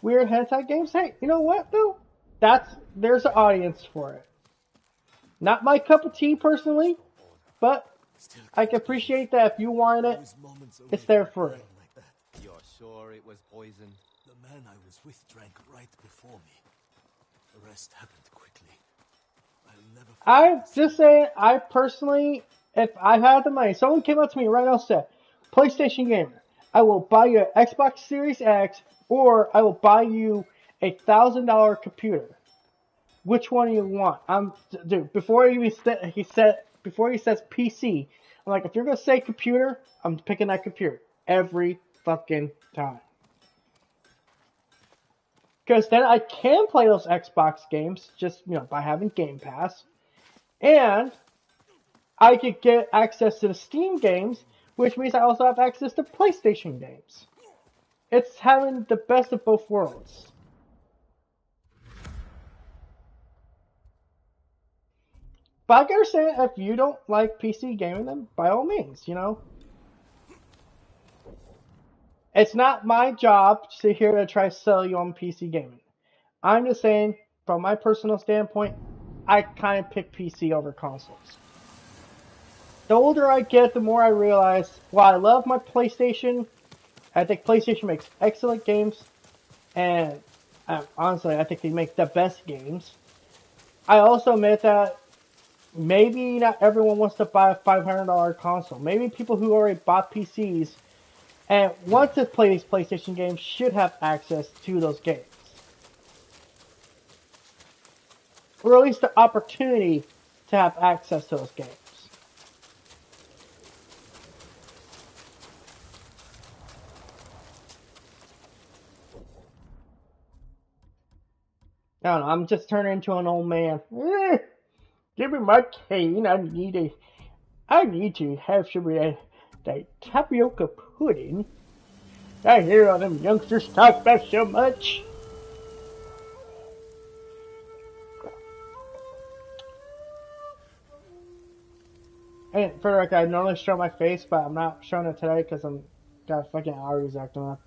Weird hentai games? Hey, you know what though? There's an audience for it. Not my cup of tea personally, but I can appreciate that if you want it, it's there for it. You're sure it was poison? The man I was with drank right before me. The rest happened quickly. I'll never I'm just saying, I personally, if I had the money, someone came up to me right now and said, PlayStation Gamer, I will buy you an Xbox Series X, or I will buy you a $1,000 computer. Which one do you want? Dude, before he says PC, I'm like, if you're gonna say computer, I'm picking that computer every fucking time. Because then I can play those Xbox games just by having Game Pass, and I could get access to the Steam games, which means I also have access to PlayStation games. It's having the best of both worlds. But I can understand if you don't like PC gaming, then by all means, It's not my job to sit here to try to sell you on PC gaming. I'm just saying, from my personal standpoint, I kind of pick PC over consoles. The older I get, the more I realize, while I love my PlayStation, I think PlayStation makes excellent games, and honestly, I think they make the best games. I also admit that maybe not everyone wants to buy a $500 console. Maybe people who already bought PCs and want to play these PlayStation games should have access to those games. Or at least the opportunity to have access to those games. I don't know, I'm just turning into an old man. Give me my cane, I need to have some of that tapioca pudding. I hear all them youngsters talk about so much. And for the record, I normally show my face, but I'm not showing it today because I'm got fucking allergies acting up.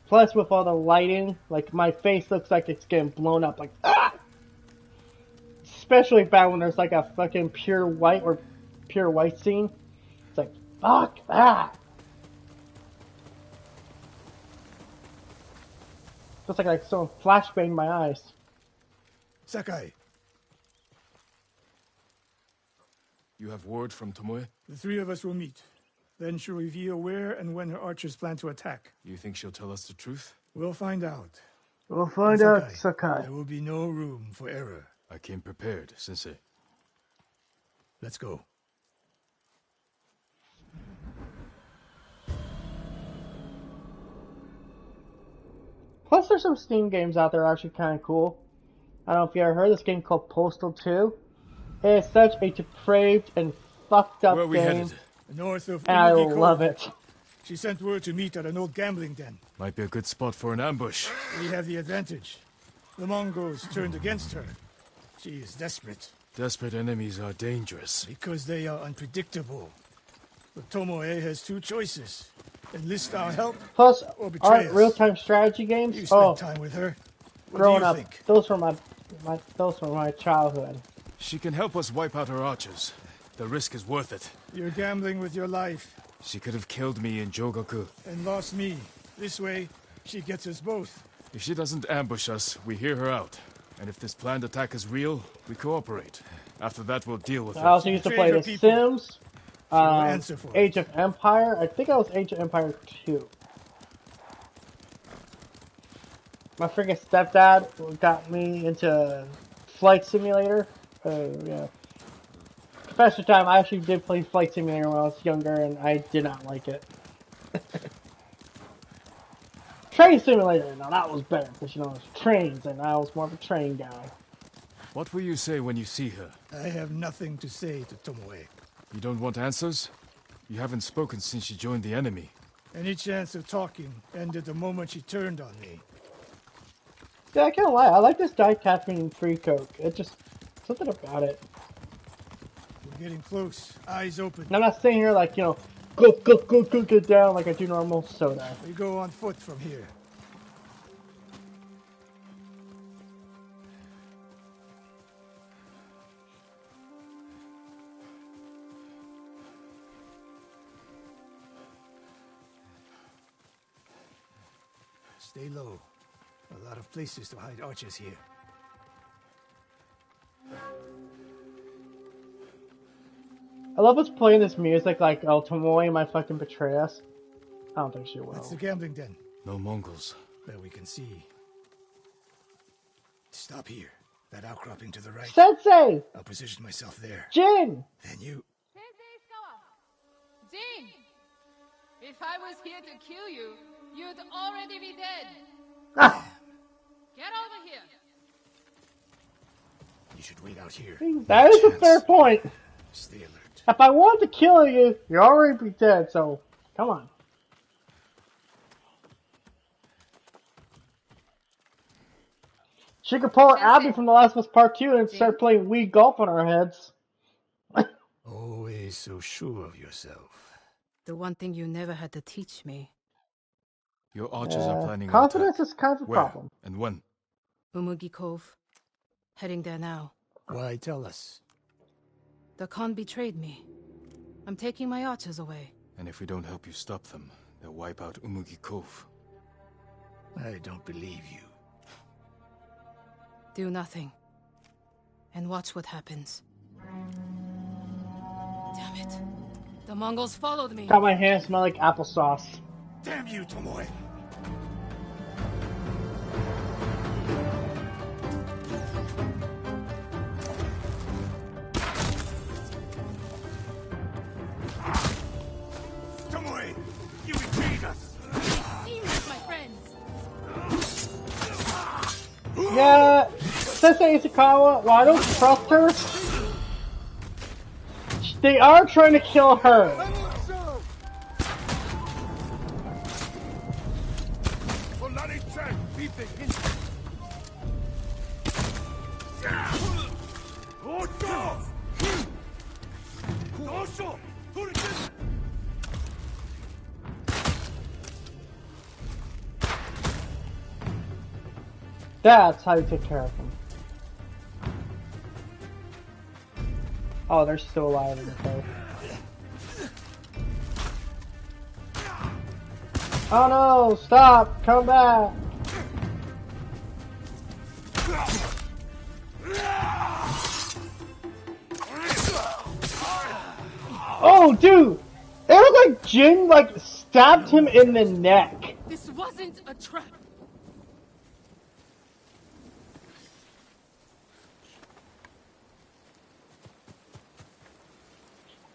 Plus, with all the lighting, my face looks like it's getting blown up, ah! Especially bad when there's a fucking pure white scene. It's like, fuck that! Just like someone flashbanged my eyes. Sakai. You have word from Tomoe? The three of us will meet. Then she'll reveal where and when her archers plan to attack. You think she'll tell us the truth? We'll find out. We'll find out, Sakai. There will be no room for error. I came prepared, Sensei. Let's go. Plus, there's some Steam games out there actually kind of cool. I don't know if you ever heard of this game called Postal 2. It's such a depraved and fucked up Where are we game, headed? North of and I Umugi love Cove. it. She sent word to meet at an old gambling den. Might be a good spot for an ambush. We have the advantage. The Mongols turned against her. She is desperate. Desperate enemies are dangerous. Because they are unpredictable. But Tomoe has two choices. Enlist our help Plus, or betray aren't us. real-time strategy games? You spent Oh, time with her. What growing do you up, think? those were my childhood. She can help us wipe out her archers. The risk is worth it. You're gambling with your life. She could have killed me in Jogaku. And lost me. This way, she gets us both. If she doesn't ambush us, we hear her out. And if this planned attack is real, we cooperate. After that, we'll deal with it. I also used to play Traitor The people. Sims, answer for Age of Empire. I think that was Age of Empire 2. My freaking stepdad got me into Flight Simulator. Yeah. Confession time, I actually did play Flight Simulator when I was younger, and I did not like it. Train Simulator, now that was better, because, you know, it was trains, and I was more of a train guy. What will you say when you see her? I have nothing to say to Tomoe. You don't want answers? You haven't spoken since she joined the enemy. Any chance of talking ended the moment she turned on me. Yeah, I can't lie, I like this caffeine-free Coke. It just, something about it. We're getting close. Eyes open. And I'm not sitting here like, you know, go, get down like I do normal soda. We go on foot from here. Stay low. A lot of places to hide archers here. I love us playing this music like, oh, Tomoe might fucking betray us. I don't think she will. That's the gambling den. No Mongols. That we can see. Stop here. That outcropping to the right. Sensei! I'll position myself there. Jin! Then you... Jin! If I was here to kill you, you'd already be dead. Get over here. You should wait out here. That is a fair point. Stay alert. If I wanted to kill you, you'd already be dead, so come on. She could pull Abby from The Last of Us Part 2 and start playing Wii Golf on our heads. Always so sure of yourself. The one thing you never had to teach me. Your archers are planning an confidence attack. is kind of a Where problem. and when? Umugi Cove. Heading there now. Why tell us? The Khan betrayed me. I'm taking my archers away. And if we don't help you stop them, they'll wipe out Umugi Cove. I don't believe you. Do nothing. And watch what happens. Damn it. The Mongols followed me. Got my hands smell like applesauce. Damn you, Tomoe! Tomoe! You betrayed us! My friends. Yeah, Sensei Ishikawa, well, I don't trust her. They are trying to kill her. That's how you take care of them. Oh, they're still alive in the cave. Oh no! Stop! Come back! Oh, dude! It looked like Jin, like, stabbed him in the neck. This wasn't a trap.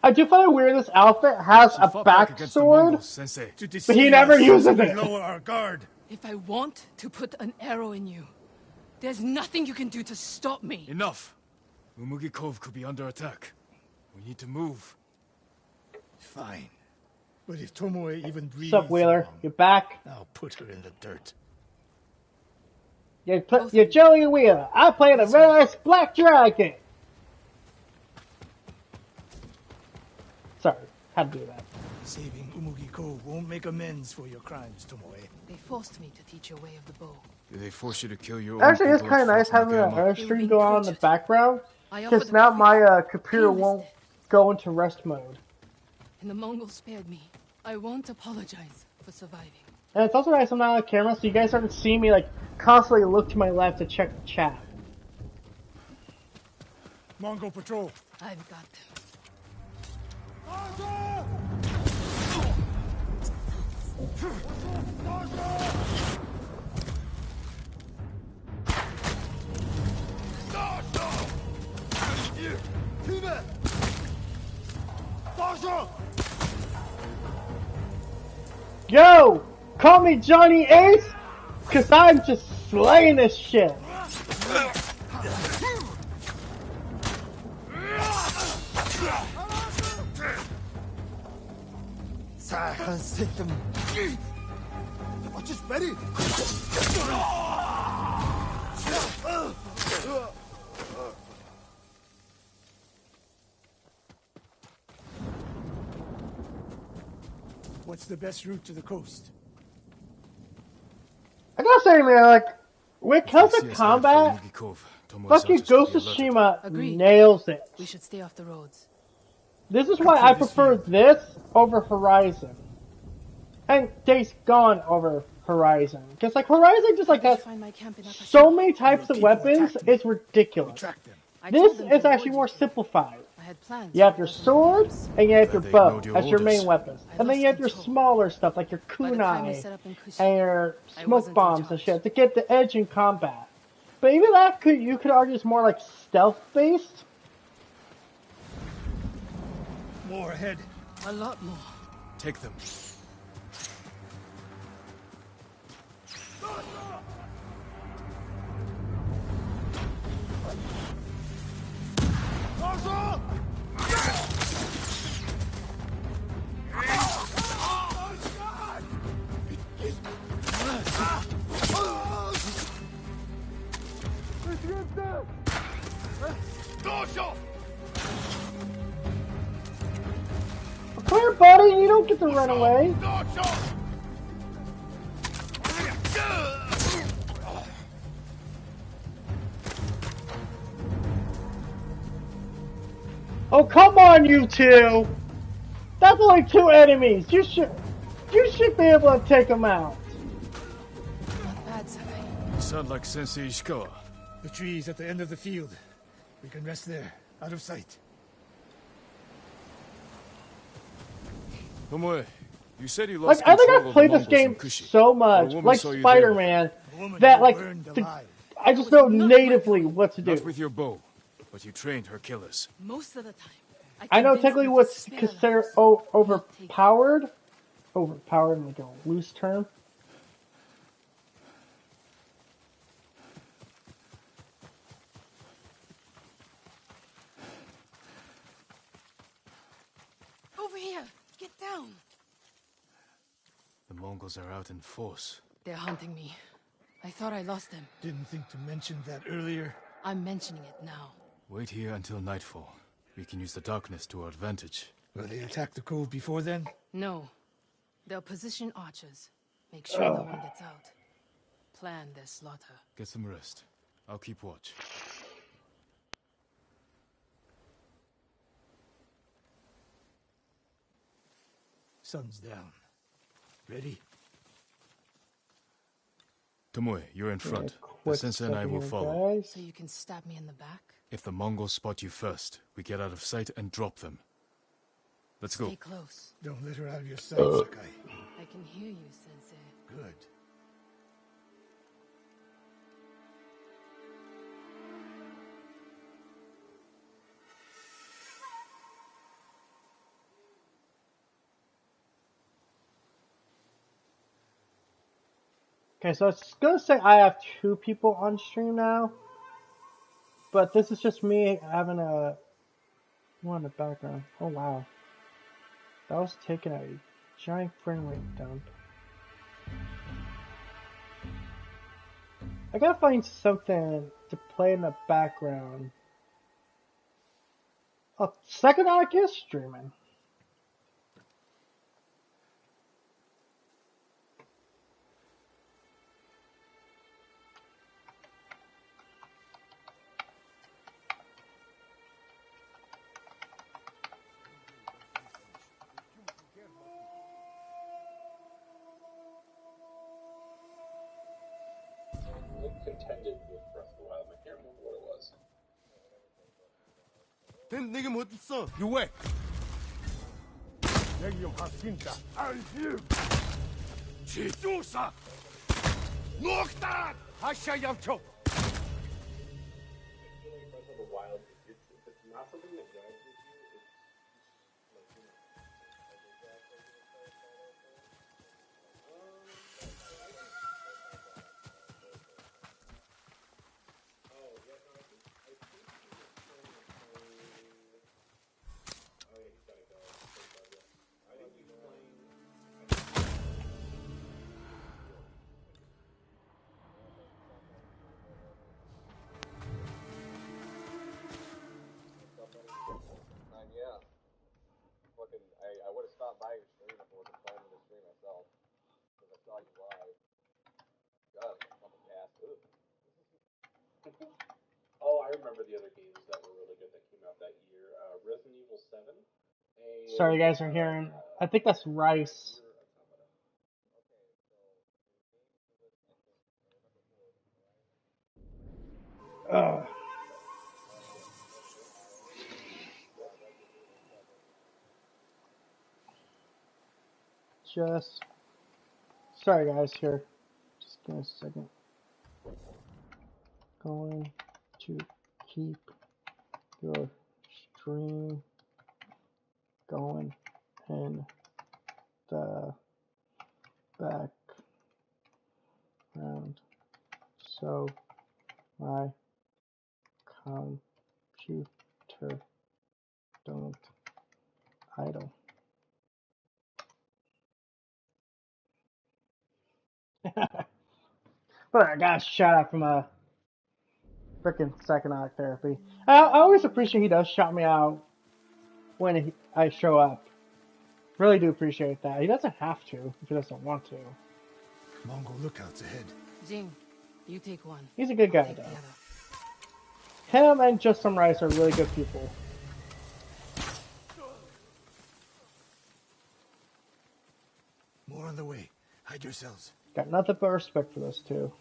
I do find it weird this outfit has a back sword, but he never uses it. Lower our guard. If I want to put an arrow in you, there's nothing you can do to stop me. Enough! Umugi Cove could be under attack. We need to move. Fine. But if Tomoe even breathes What's up, Wheeler? wrong, You're back. I'll put her in the dirt. You're Joey Wheeler. I played a very nice black dragon. Sorry, had to do that. Saving Umugi Cove won't make amends for your crimes, Tomoe. They forced me to teach a way of the bow. Did they force you to kill your own Actually, it's people kind of at nice Fort having an Nagama? air stream go on in the background, I because offered now them my computer won't go into rest mode. And the Mongols spared me. I won't apologize for surviving. And it's also nice I'm not on camera, so you guys aren't seeing me like constantly look to my left to check the chat. Mongol patrol. I've got them. Yo! Call me Johnny Ace, cause I'm just slaying this shit. What's the best route to the coast? I gotta say, man, like, when it comes to Yes, combat, Umugi Cove. Tomoe fucking Sato should Ghost be of alerted. Tsushima Agreed. nails it. We should stay off the roads. This is why I prefer this over Horizon. And Days Gone over Horizon. Because, like, Horizon just, like, has so many types of weapons, it's ridiculous. This is actually more simplified. You have your sword, and you have your bow as your main weapons. And then you have your smaller stuff, like your kunai, and your smoke bombs and shit, to get the edge in combat. But even that, you could argue is more, like, stealth-based. More ahead. A lot more. Take them. Come here, buddy, you don't get to run away. Oh, come on, you two! That's only 2 enemies. You should be able to take them out. Bad, Sakai. You sound like Sensei Ishikawa. The trees at the end of the field. We can rest there, out of sight. Tomoe, you said you lost Like, I think control I've of played the this Mongols game in Kushi. so much, A woman like saw you Spider-Man, Woman that, you like, burned the, alive. I just know natively what to do. Not with your bow, but you trained her killers. Most of the time. I know convinced technically them to what's spare considered lives. overpowered. Overpowered in like a loose term. Over here! Get down! The Mongols are out in force. They're hunting me. I thought I lost them. Didn't think to mention that earlier. I'm mentioning it now. Wait here until nightfall. We can use the darkness to our advantage. Will they attack the cove before then? No. They'll position archers. Make sure no one gets out. Plan their slaughter. Get some rest. I'll keep watch. Sun's down. Ready? Tomoe, you're in front. The Quick sensei and I will second, follow. guys. So you can stab me in the back? If the Mongols spot you first, we get out of sight and drop them. Let's go. Stay close. Don't let her out of your sight, Sakai. I can hear you, Sensei. Good. Okay, so it's gonna say I have 2 people on stream now, but this is just me having a one in the background. Oh wow, that was taking a giant frame rate dump. I gotta find something to play in the background. Oh, second arc is streaming. Contended with Breath of the Wild. I can't remember what it was. 내가 못 있어. You wait. 내가 좀 바뀐다. 알지. 지도사. 녹다. 하샤 양초. Breath of the Wild. It's not something that drives with you. Yeah. Fucking, I would have stopped by your stream if I wasn't planning to stream myself. Because I saw you live. God, I'm fucking ass. Oh, I remember the other games that were really good that came out that year. Resident Evil 7. And, Sorry, you guys are hearing. I think that's rice. Ugh. Just sorry, guys. Here, just give me a second. Going to keep your stream going in the background so my computer don't idle. But I got a shout out from a freaking second art therapy. I always appreciate he does shout me out when I show up. Really do appreciate that. He doesn't have to if he doesn't want to. Mongol lookouts ahead. Jing, you take one. He's a good guy, Take though. the other. Him and Just Some Rice are really good people. More on the way. Hide yourselves. Got nothing but respect for those two.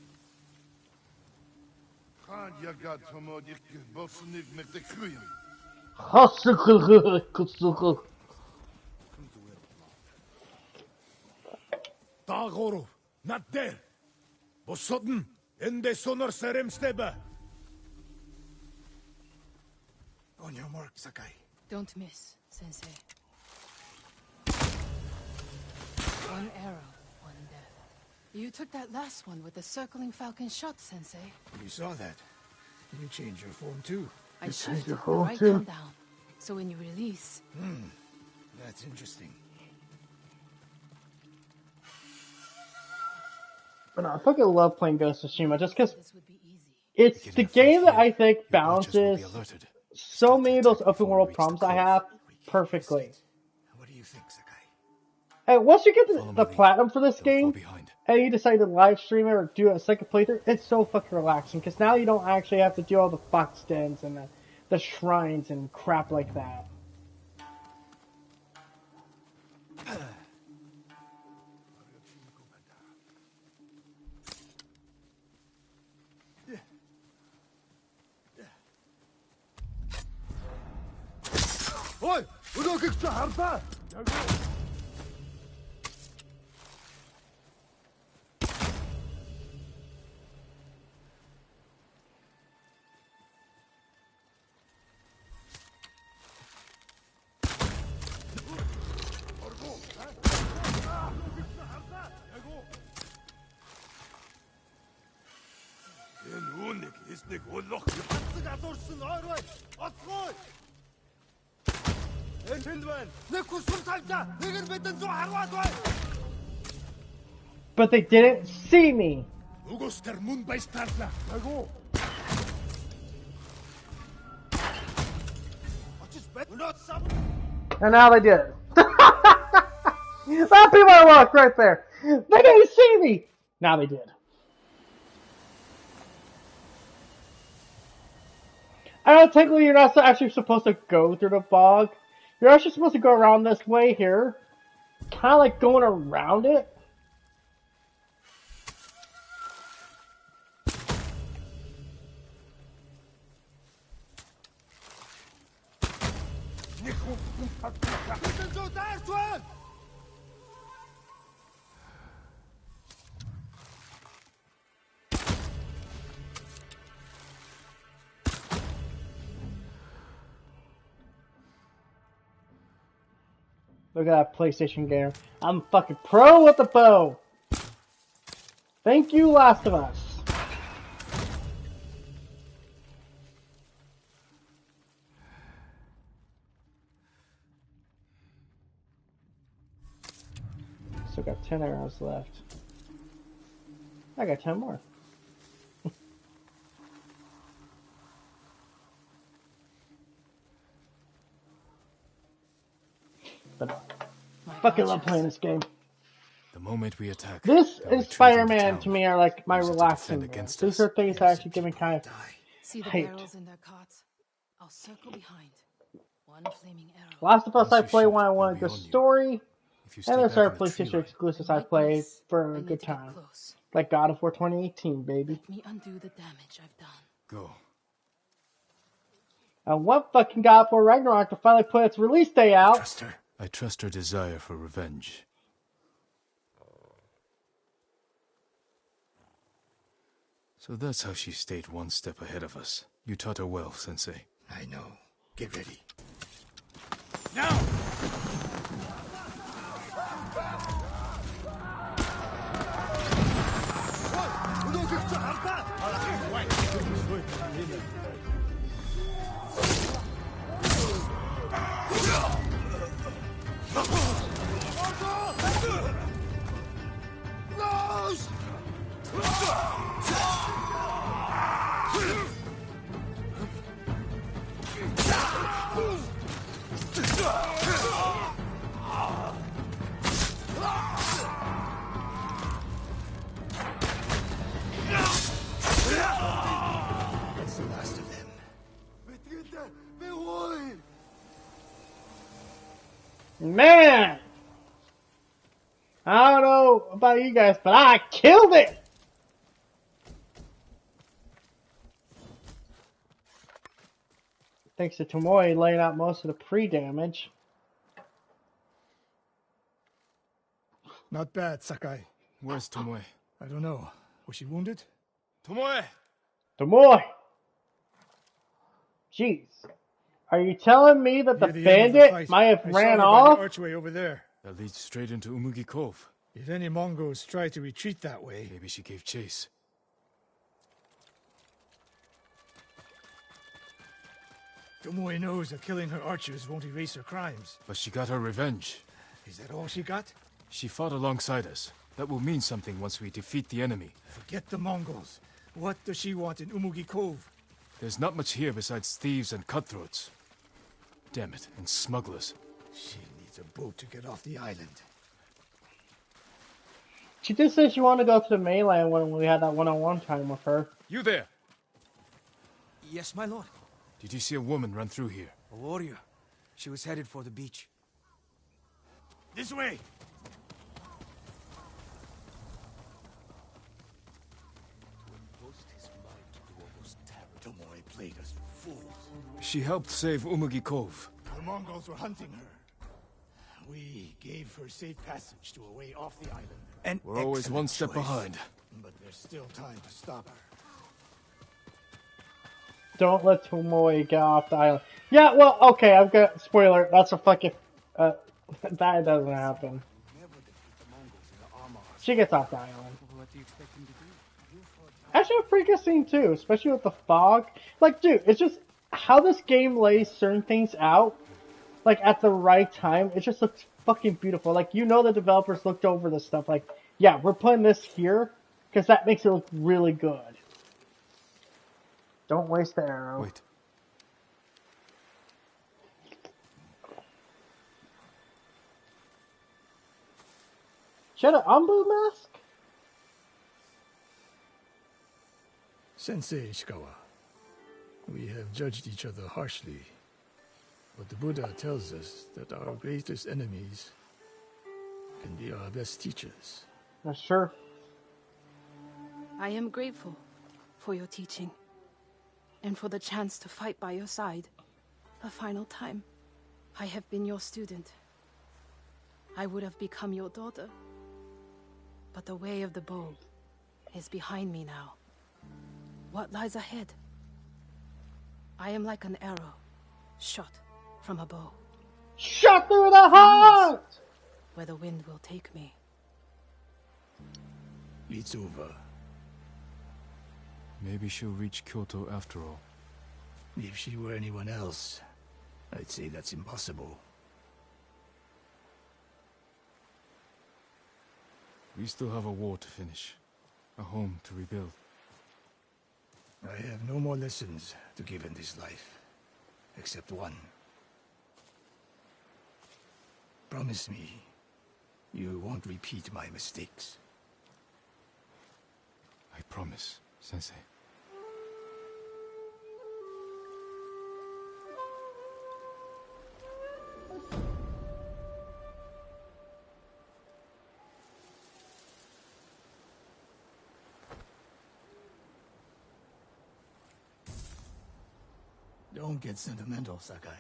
Dagoro, not there. Bosodden, ende sonor serem steba. On your mark, Sakai. Don't miss, Sensei. One arrow, one death. You took that last one with the circling falcon shot, Sensei. You saw that. You changed your form too. I shifted the right hand down, so when you release... That's interesting. But no, I fucking love playing Ghost of Tsushima just because it's the game that I think balances so many of those open world problems I have perfectly. What do you think, Sakai? And once you get the platinum for this game, and you decide to live stream it or do a second playthrough, it's so fucking relaxing because now you don't actually have to do all the fox dens and the shrines and crap like that. Oi, udah ke harta. But they didn't see me. And now they did. That people I look right there. They didn't see me. Now they did. I know technically you're not actually supposed to go through the bog. You're actually supposed to go around this way here. Kind of like going around it. Look at that PlayStation game. I'm fucking pro with the bow. Thank you, Last of Us. Still got 10 arrows left. I got 10 more. But I fucking love playing this game. The moment we attack, this and Spider-Man to me are like my relaxing games. These are things that actually give me kind of See the hate. barrels in their cots? I'll circle behind. One flaming arrow. Last of Us I play when I want a good story, and there's our PlayStation exclusives I play for a good time. Like God of War 2018, baby. Let me undo the damage I've done. Go. And what fucking God of War Ragnarok to finally put its release day out? I trust her desire for revenge. So that's how she stayed one step ahead of us. You taught her well, Sensei. I know. Get ready. Now! That's the last of them. Man! I don't know about you guys, but I killed it! Thanks to Tomoe laying out most of the pre-damage. Not bad, Sakai. Where's Tomoe? I don't know. Was she wounded? Tomoe! Tomoe! Jeez. Are you telling me that the bandit might have ran off? The archway over there. That leads straight into Umugi Cove. If any Mongols try to retreat that way... Maybe she gave chase. Tomoe knows that killing her archers won't erase her crimes. But she got her revenge. Is that all she got? She fought alongside us. That will mean something once we defeat the enemy. Forget the Mongols. What does she want in Umugi Cove? There's not much here besides thieves and cutthroats. Damn it, and smugglers. She needs a boat to get off the island. She did say she wanted to go to the mainland when we had that one-on-one time with her. You there! Yes, my lord. Did you see a woman run through here? A warrior. She was headed for the beach. This way! Tomoe played us for fools. She helped save Umugi Cove. The Mongols were hunting her. We gave her safe passage to a way off the island. And we're always one step behind. But there's still time to stop her. Don't let Tomoe get off the island. Yeah, well, okay, I've got... Spoiler, that's a fucking... that doesn't happen. She gets off the island. What do you expect him to do? Actually, a pretty good scene too, especially with the fog. Like, dude, it's just how this game lays certain things out, like at the right time. It just looks fucking beautiful. Like, you know, the developers looked over this stuff. Like, yeah, we're putting this here because that makes it look really good. Don't waste the arrow. Wait. She had an Ambu mask? Sensei Ishikawa, we have judged each other harshly, but the Buddha tells us that our greatest enemies can be our best teachers. That's true. I am grateful for your teaching, and for the chance to fight by your side a final time. I have been your student. I would have become your daughter, but the way of the bow is behind me now. What lies ahead? I am like an arrow, shot from a bow. Shot through the heart! Where the wind will take me. It's over. Maybe she'll reach Kyoto after all. If she were anyone else, I'd say that's impossible. We still have a war to finish. A home to rebuild. I have no more lessons to give in this life, except one. Promise me, you won't repeat my mistakes. I promise, Sensei. Don't get sentimental, Sakai.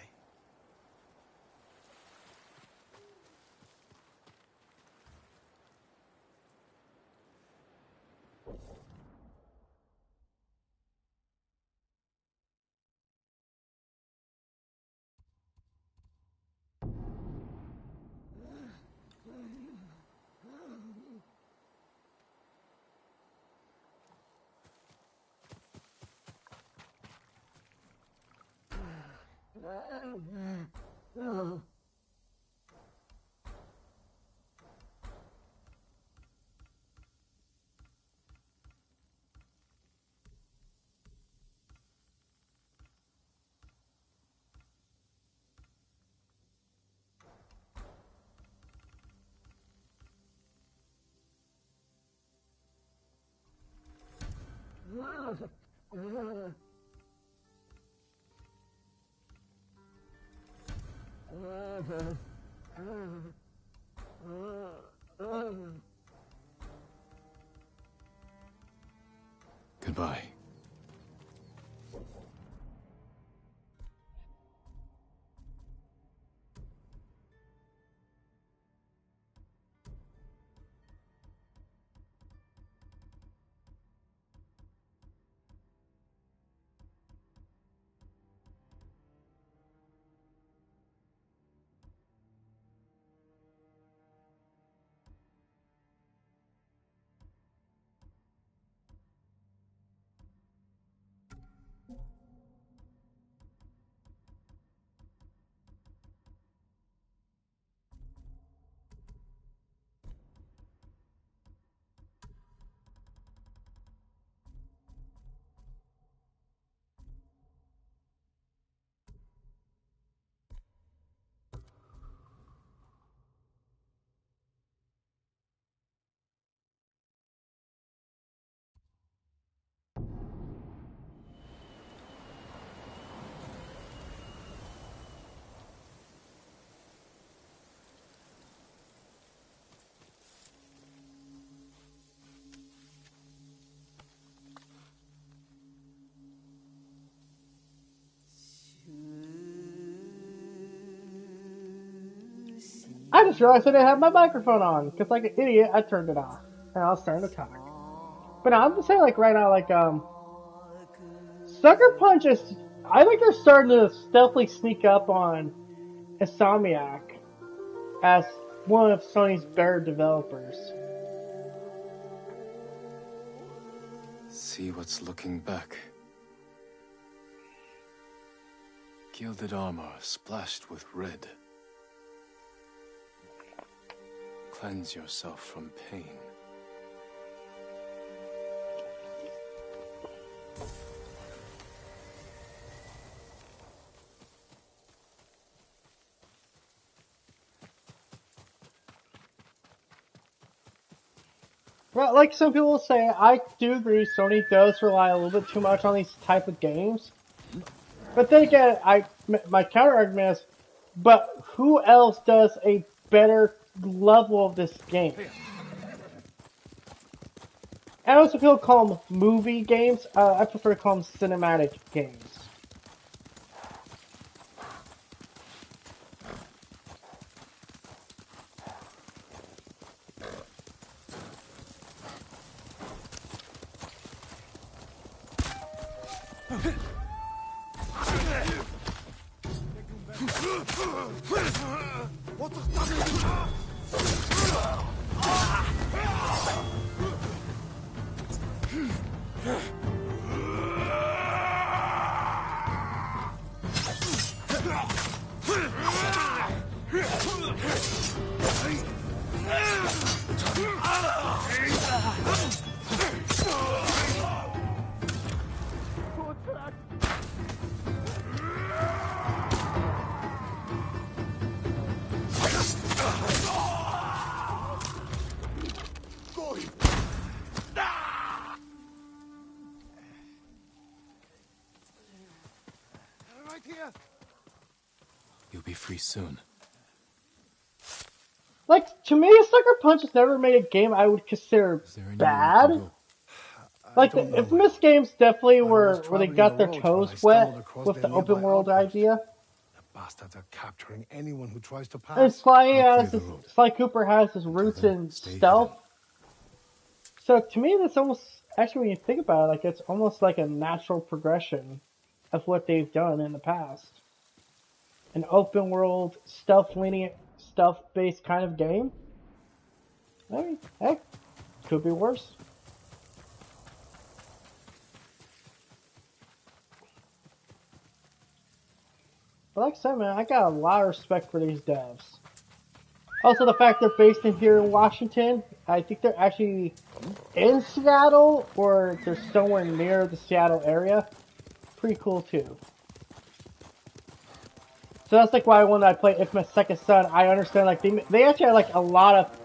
Goodbye. I just realized I didn't have my microphone on, because like an idiot, I turned it off. And I was starting to talk. But now, I'm just saying, like, right now, like, Sucker Punch is, I think they're starting to stealthily sneak up on Insomniac as one of Sony's better developers. see what's looking back. Gilded armor splashed with red. Cleanse yourself from pain. Well, like some people say, I do agree Sony does rely a little bit too much on these type of games. But then again, my counter argument is, but who else does a better level of this game? And also people call them movie games. I prefer to call them cinematic games. You'll be free soon. Like, to me, Sucker Punch has never made a game I would consider bad. Like, the infamous games definitely were where they got their toes wet with the open world idea. Bastards are capturing anyone who tries to pass. And Sly Cooper has his roots in stealth. So to me, that's almost, actually when you think about it, like it's almost like a natural progression of what they've done in the past. An open world, stealth-based kind of game. I mean, heck, could be worse. But like I said, man, I got a lot of respect for these devs. Also, the fact they're based in here in Washington, I think they're actually in Seattle, or they're somewhere near the Seattle area. Pretty cool, too. So that's like why when I play Infamous Second Son, I understand, like, they actually have, like, a lot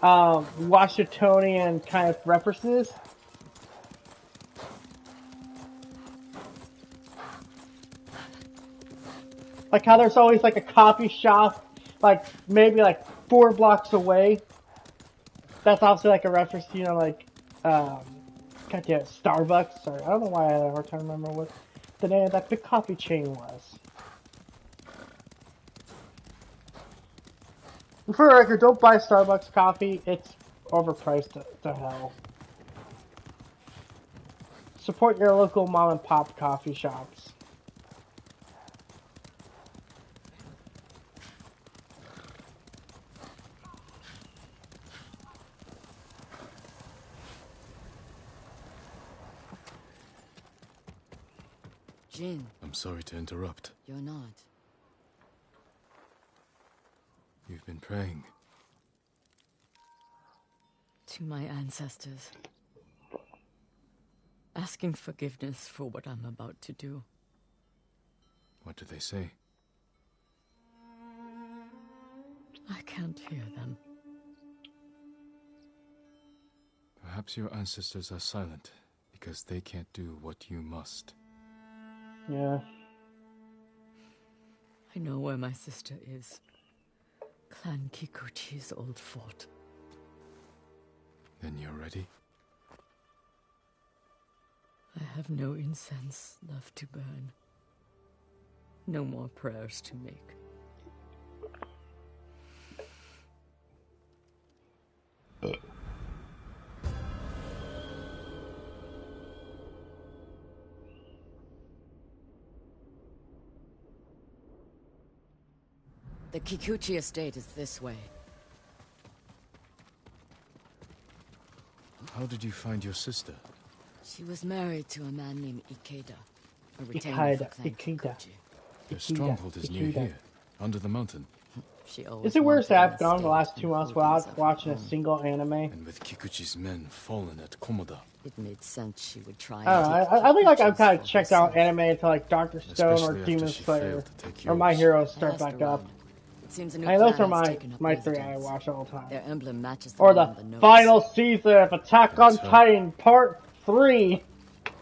of Washingtonian kind of references. Like how there's always like a coffee shop, like maybe like 4 blocks away. That's obviously like a reference to, you know, like, goddamn, Starbucks. Sorry, I don't know why I had a hard time remembering what the name of that big coffee chain was. And for the record, don't buy Starbucks coffee. It's overpriced to hell. Support your local mom and pop coffee shops. Jin. I'm sorry to interrupt. You're not. You've been praying. To my ancestors. Asking forgiveness for what I'm about to do. What do they say? I can't hear them. Perhaps your ancestors are silent because they can't do what you must. Yeah. I know where my sister is. Clan Kikuchi's old fort. Then you're ready? I have no incense left to burn. No more prayers to make. The Kikuchi estate is this way. How did you find your sister? She was married to a man named Ikeda, a retainer for Clan Kikuchi. Their stronghold is near here, under the mountain. She always Is it worse that I've gone the the last 2 months without watching a single anime? And with Kikuchi's men fallen at Komoda. It made sense she would try I don't know. I think like I've kind of checked out anime until like Dr. Stone or Demon Slayer or My Heroes start back up. It seems a new And those clan are has taken up my three I residence. watch all the time. Their emblem matches Or one the on nose. final season of Attack on Titan Part 3.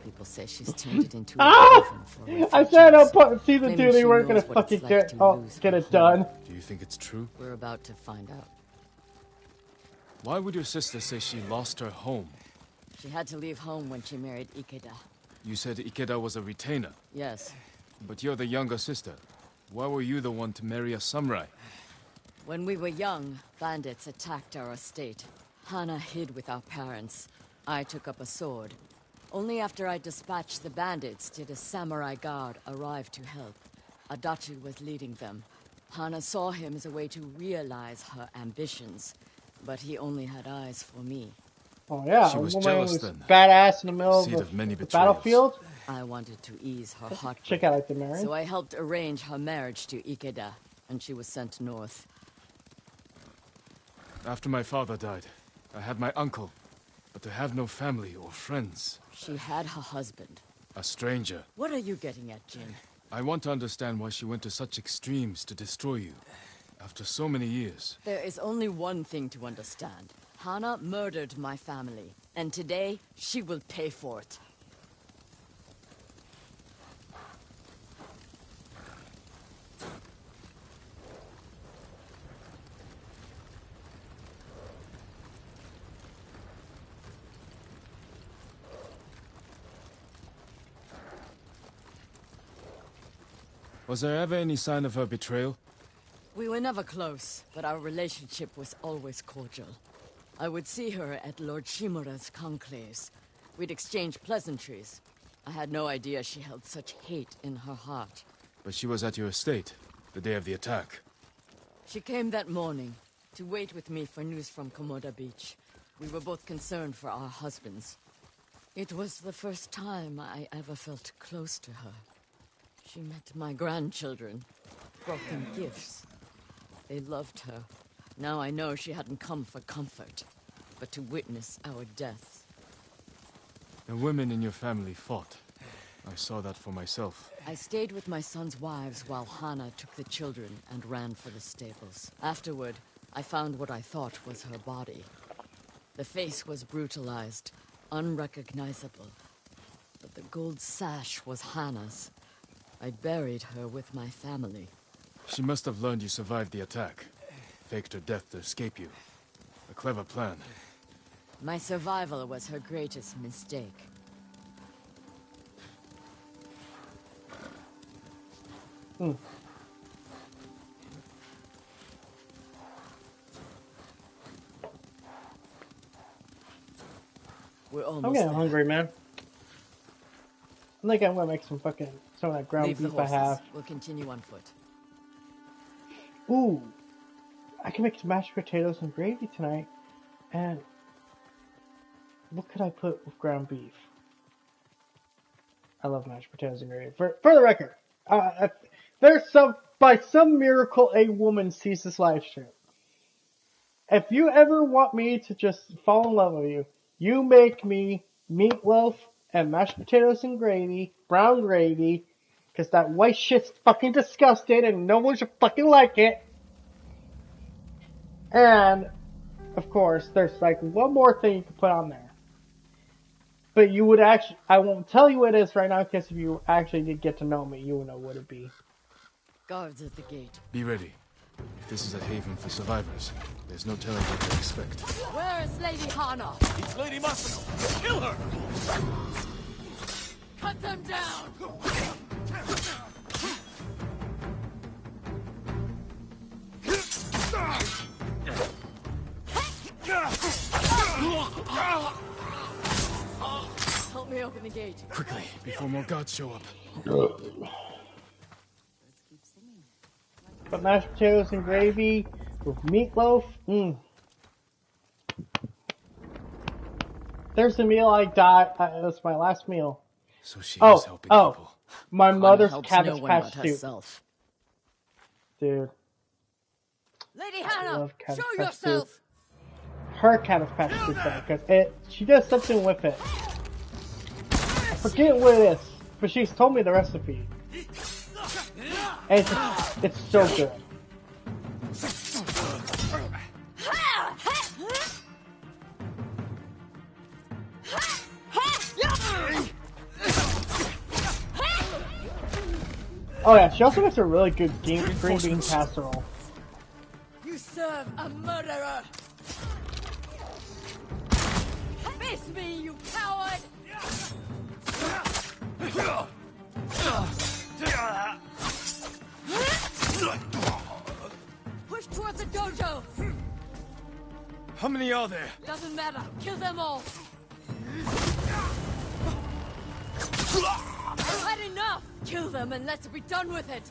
People say she's turned it into Ah! a haven for I said refugees, season 2 claiming they she weren't gonna knows what it's fucking like to get lose it her home. done. Do you think it's true? We're about to find out. Why would your sister say she lost her home? She had to leave home when she married Ikeda. You said Ikeda was a retainer. Yes. But you're the younger sister. Why were you the one to marry a samurai? When we were young, bandits attacked our estate. Hana hid with our parents. I took up a sword. Only after I dispatched the bandits did a samurai guard arrive to help. Adachi was leading them. Hana saw him as a way to realize her ambitions, but he only had eyes for me. Oh yeah, She was a woman jealous who's then. badass in the middle Seed of of many the betrayals. battlefield. I wanted to ease her heart. Check out like the marriage. So I helped arrange her marriage to Ikeda, and she was sent north. After my father died, I had my uncle. But to have no family or friends. She had her husband. A stranger. What are you getting at, Jin? I want to understand why she went to such extremes to destroy you. After so many years. There is only one thing to understand. Hana murdered my family, and today she will pay for it. Was there ever any sign of her betrayal? We were never close, but our relationship was always cordial. I would see her at Lord Shimura's conclaves. We'd exchange pleasantries. I had no idea she held such hate in her heart. But she was at your estate, the day of the attack. She came that morning, to wait with me for news from Komoda Beach. We were both concerned for our husbands. It was the first time I ever felt close to her. She met my grandchildren, brought them gifts. They loved her. Now I know she hadn't come for comfort, but to witness our deaths. The women in your family fought. I saw that for myself. I stayed with my son's wives while Hana took the children and ran for the stables. Afterward, I found what I thought was her body. The face was brutalized, unrecognizable. But the gold sash was Hana's. I buried her with my family. She must have learned you survived the attack. Faked her death to escape you. A clever plan. My survival was her greatest mistake. We're almost I'm getting there. hungry, man. I think I'm gonna make some of that ground Leave the beef I horses. have. We'll continue on foot. Ooh, I can make some mashed potatoes and gravy tonight. And what could I put with ground beef? I love mashed potatoes and gravy. For the record, there's by some miracle a woman sees this live stream. If you ever want me to just fall in love with you, you make me meatloaf and mashed potatoes and gravy, brown gravy, because that white shit's fucking disgusting and no one should fucking like it. And, of course, there's like one more thing you can put on there. But you would actually, I won't tell you what it is right now, because if you actually did get to know me, you would know what it'd be. Guards at the gate. Be ready. If this is a haven for survivors, there's no telling what to expect. Where is Lady Hana? It's Lady Masako! Kill her! Cut them down! Help me open the gate. Quickly, before more gods show up. But mashed potatoes and gravy with meatloaf, there's a meal I died. That's my last meal. So she is helping people. My Hana mother's helps Cabbage no one Patch but soup. herself. Dude, Lady I Hannah, love Cabbage show Patch yourself! soup. Her Cabbage Patch soup, though, because she does something with it. I forget what it is, but she's told me the recipe. And it's so good. Oh yeah, she also makes a really good green bean casserole. You serve a murderer! Face me, you coward! Push towards the dojo! How many are there? Doesn't matter, kill them all! I've had enough! Kill them and let's be done with it!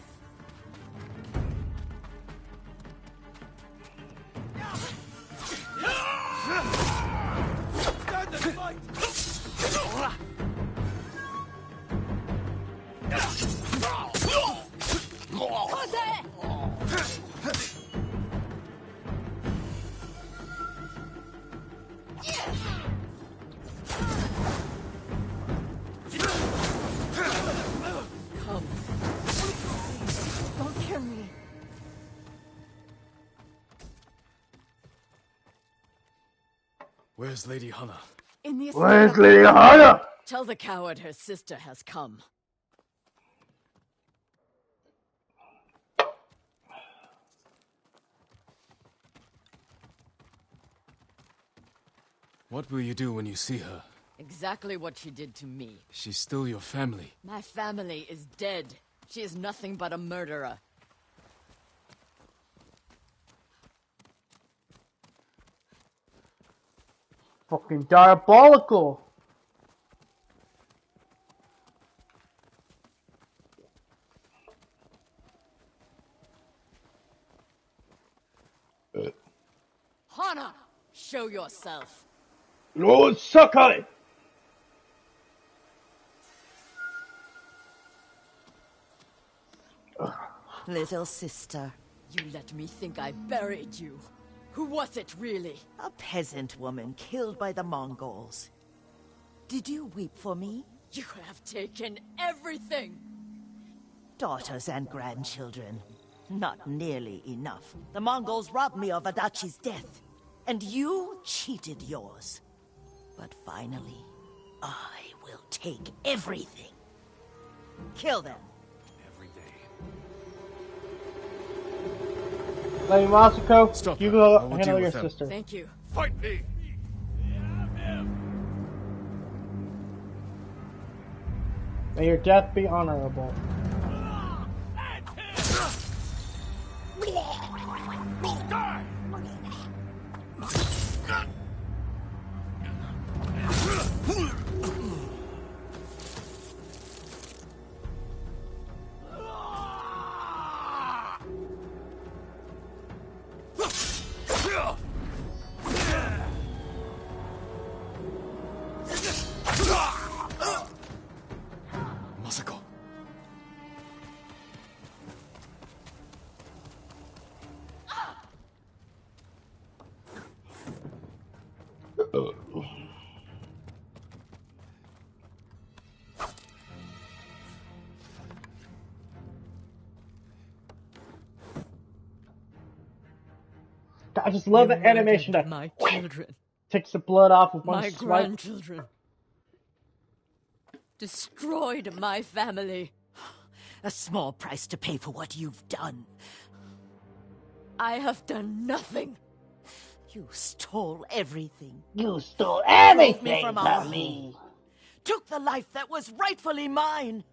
Stand and fight! Come. Don't kill me. Where's Lady Hannah? In the Where's Lady Hannah? Tell the coward her sister has come. What will you do when you see her? Exactly what she did to me. She's still your family. My family is dead. She is nothing but a murderer. Fucking diabolical. Hana, show yourself. Lord Sakai. Little sister. You let me think I buried you. Who was it, really? A peasant woman killed by the Mongols. Did you weep for me? You have taken everything! Daughters and grandchildren. Not nearly enough. The Mongols robbed me of Adachi's death. And you cheated yours. But finally, I will take everything. Kill them. Every day. Lady Masako, Stop you her. go I will handle deal your with them. sister. Thank you. Fight me! May your death be honorable. Masako. I just love You the animation that murdered my children. takes the blood off with one My swipe. grandchildren. Destroyed my family. A small price to pay for what you've done. I have done nothing. You stole everything. You stole Drove me everything from from our me. home. Took the life that was rightfully mine.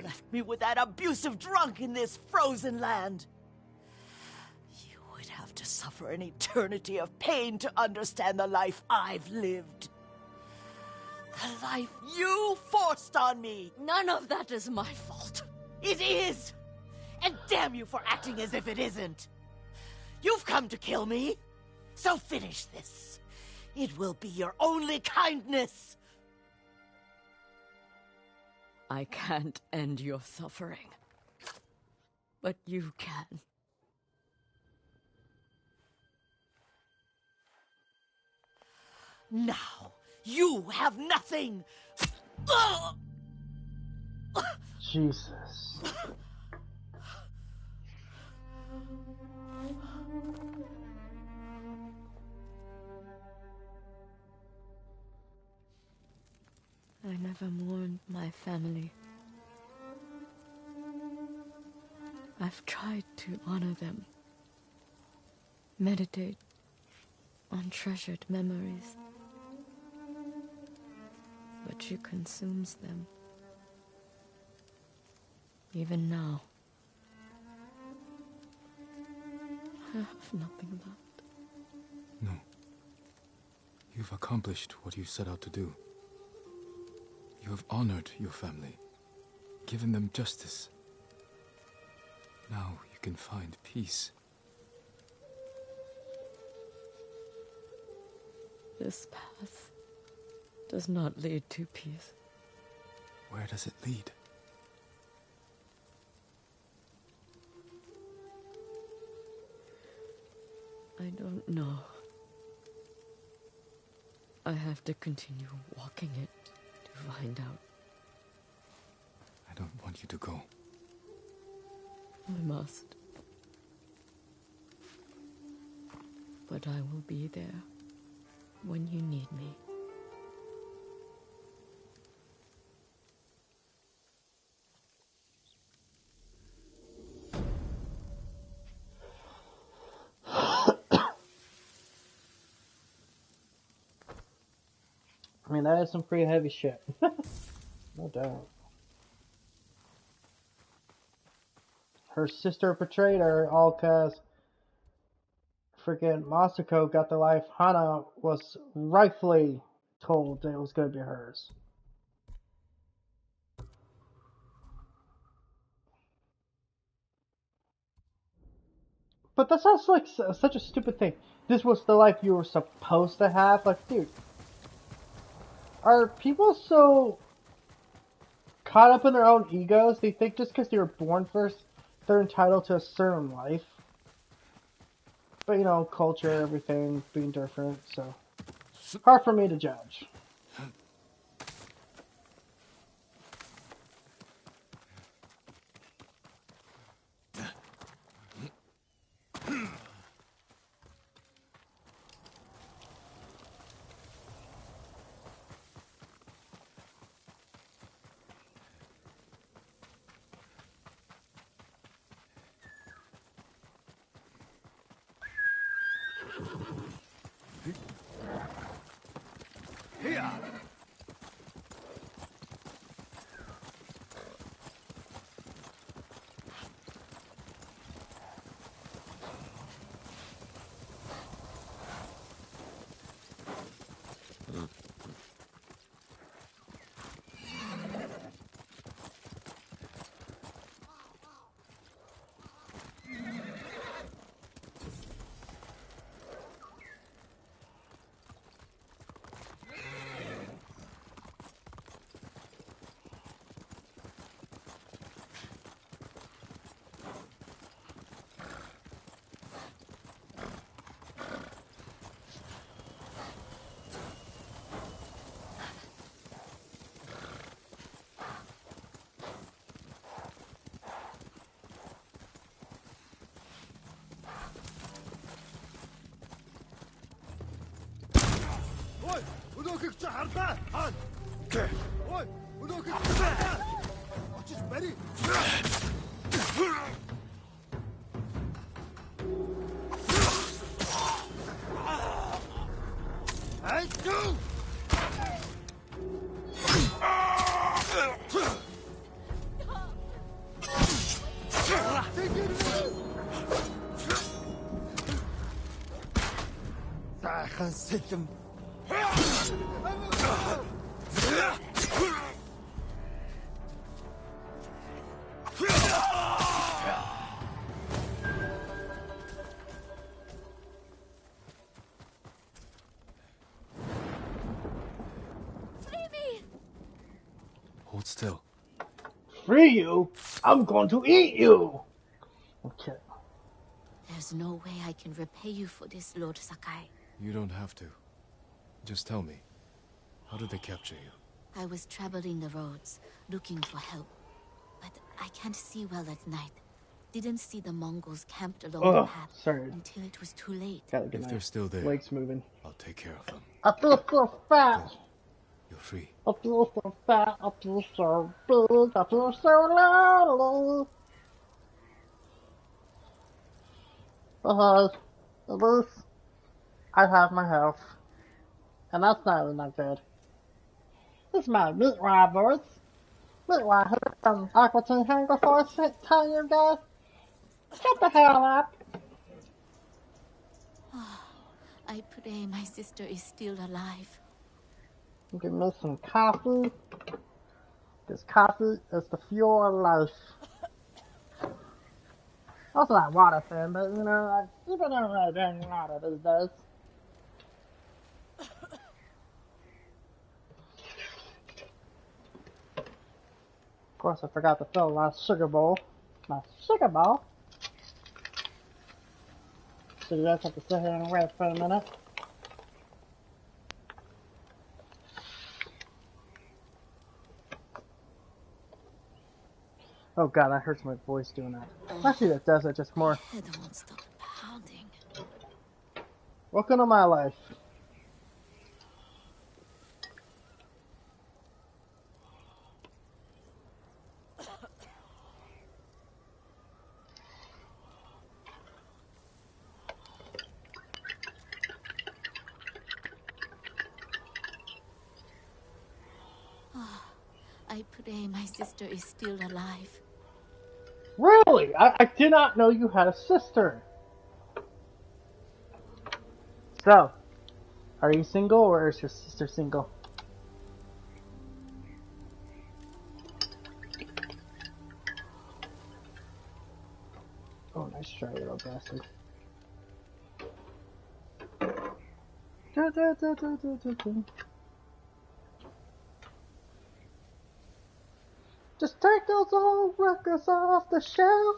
Left me with that abusive drunk in this frozen land. You would have to suffer an eternity of pain to understand the life I've lived. The life you forced on me. None of that is my fault. It is! And damn you for acting as if it isn't. You've come to kill me, so finish this. It will be your only kindness. I can't end your suffering. But you can. Now, you have nothing! Jesus. I never mourned my family. I've tried to honor them, meditate on treasured memories, but she consumes them. Even now, I have nothing left. No. You've accomplished what you set out to do. You have honored your family, given them justice. Now you can find peace. This path does not lead to peace. Where does it lead? I don't know. I have to continue walking it to find out. I don't want you to go. I must. But I will be there when you need me. I mean, that is some pretty heavy shit. No doubt. Her sister betrayed her, all cause freaking Masako got the life Hana was rightfully told that it was going to be hers. But that sounds like such a stupid thing. This was the life you were supposed to have? Like, dude, are people so caught up in their own egos? They think just because they were born first, they're entitled to a certain life. But, you know, culture, everything being different, so hard for me to judge. Here! Hold still. Free you? I'm going to eat you! Okay. There's no way I can repay you for this, Lord Sakai. You don't have to. Just tell me. How did they capture you? I was traveling the roads, looking for help. But I can't see well at night. Didn't see the Mongols camped along the path until it was too late. If they're still there, legs moving. I'll take care of them. I feel so fat. You're free. I feel so fat. I feel so big. I feel so lonely. Because at least I have my health. And that's not even that good. This is my meatwad voice. Meatwad here from Aqua Teen Hunger Force telling you guys, shut the hell up. I pray my sister is still alive. Give me some coffee. Because coffee is the fuel of life. Also that water thing, but you know, like, people don't really drink water these days. Of course, I forgot to fill my sugar bowl. My sugar bowl. So you guys have to sit here and wait for a minute. Oh god, that hurts my voice doing that. Actually, it does it just more. Head won't stop pounding. Welcome to my life. I pray my sister is still alive. Really? I did not know you had a sister. So, are you single or is your sister single? Oh, nice try, little bastard. Just take those old records off the shelf.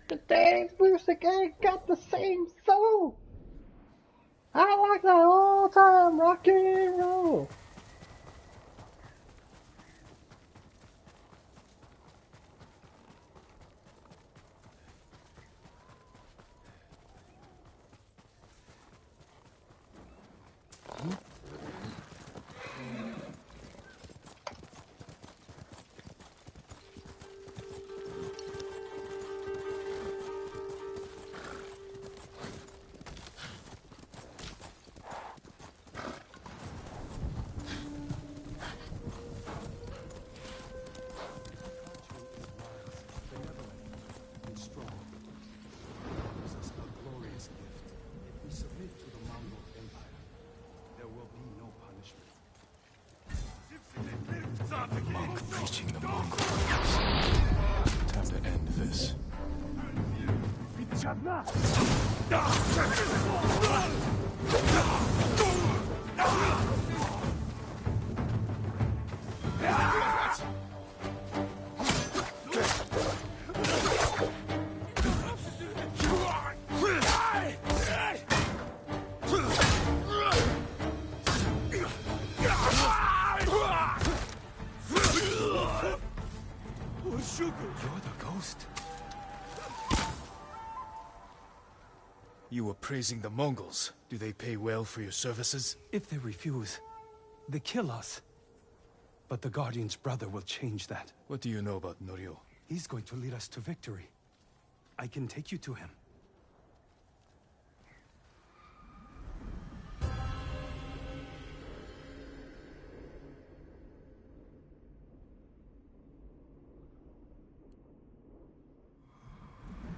Today's music ain't got the same soul. I like that old time rock and roll. Monk preaching the Mongol. Time to end this. You're the ghost. You were praising the Mongols. Do they pay well for your services? If they refuse, they kill us. But the Guardian's brother will change that. What do you know about Norio? He's going to lead us to victory. I can take you to him.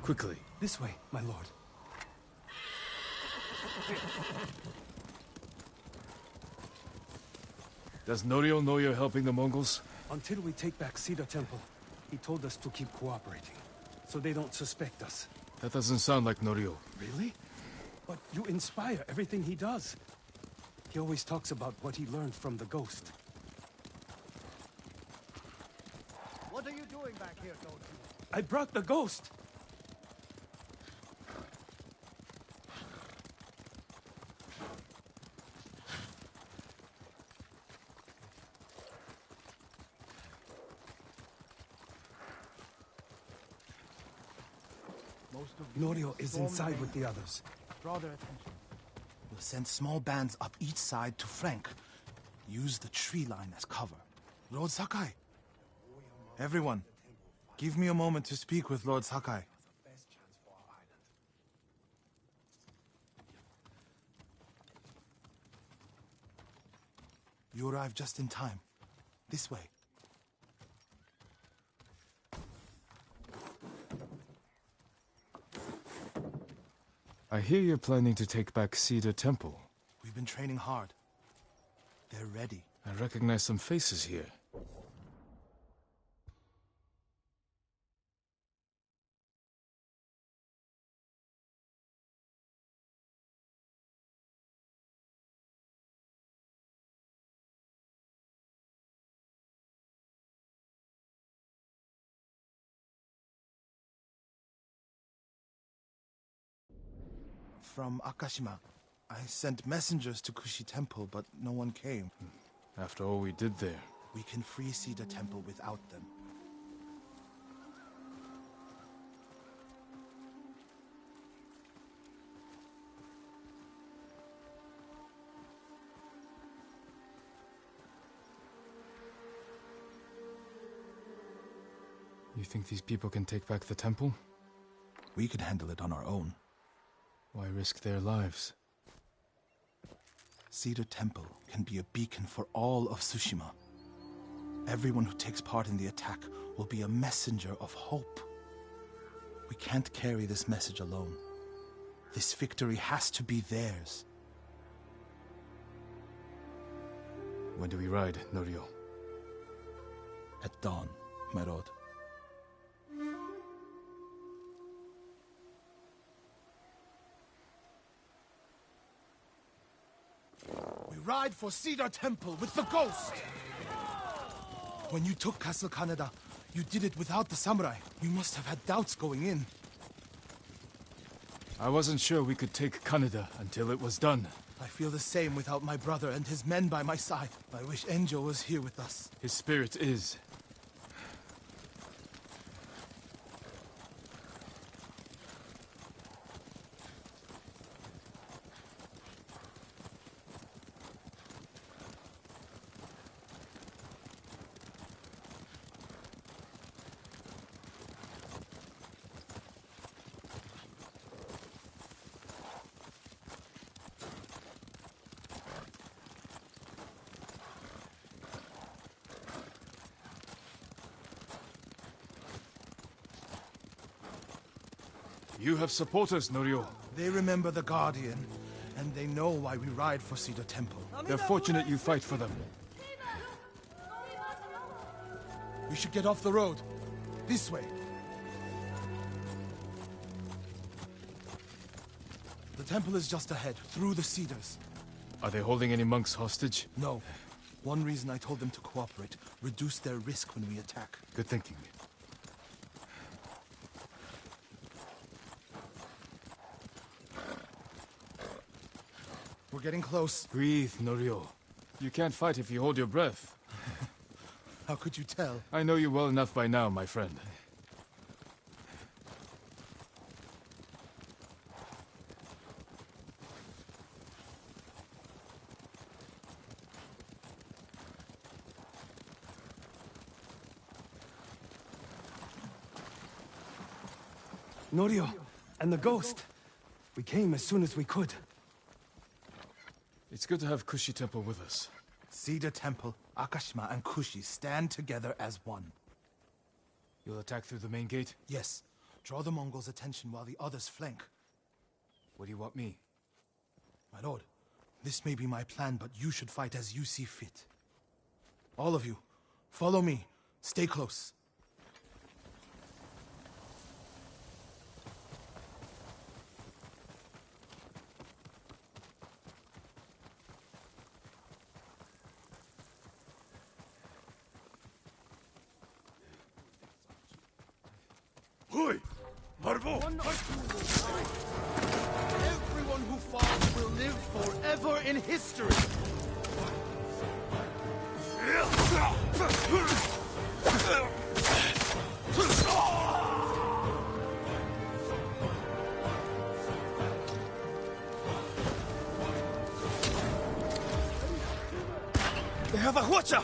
Quickly. This way, my lord. Does Norio know you're helping the Mongols? Until we take back Cedar Temple, he told us to keep cooperating. so they don't suspect us. That doesn't sound like Norio. Really? But you inspire everything he does. He always talks about what he learned from the ghost. What are you doing back here, Gold? I brought the ghost! Norio is inside with the others. Draw their attention. We'll send small bands up each side to flank. Use the tree line as cover. Lord Sakai. Everyone, give me a moment to speak with Lord Sakai. You arrived just in time. This way. I hear you're planning to take back Cedar Temple. We've been training hard. They're ready. I recognize some faces here. From Akashima. I sent messengers to Kushi Temple, but no one came. After all we did there. We can free Cedar Temple without them. You think these people can take back the temple? We could handle it on our own. Why risk their lives? Cedar Temple can be a beacon for all of Tsushima. Everyone who takes part in the attack will be a messenger of hope. We can't carry this message alone. This victory has to be theirs. When do we ride, Norio? At dawn, my lord. We ride for Cedar Temple with the ghost! When you took Castle Kaneda, you did it without the samurai. You must have had doubts going in. I wasn't sure we could take Kaneda until it was done. I feel the same without my brother and his men by my side. I wish Enjo was here with us. His spirit is. You have supporters, Norio. They remember the Guardian, and they know why we ride for Cedar Temple. They're fortunate you fight for them. We should get off the road. This way. The temple is just ahead, through the cedars. Are they holding any monks hostage? No. One reason I told them to cooperate, reduce their risk when we attack. Good thinking. We're getting close. Breathe, Norio. You can't fight if you hold your breath. How could you tell? I know you well enough by now, my friend. Norio, and the ghost. We came as soon as we could. It's good to have Kushi Temple with us. Cedar Temple, Akashima, and Kushi stand together as one. You'll attack through the main gate? Yes. Draw the Mongols' attention while the others flank. What do you want me? My lord, this may be my plan, but you should fight as you see fit. All of you, follow me. Stay close. Everyone who falls will live forever in history. They have a watcher!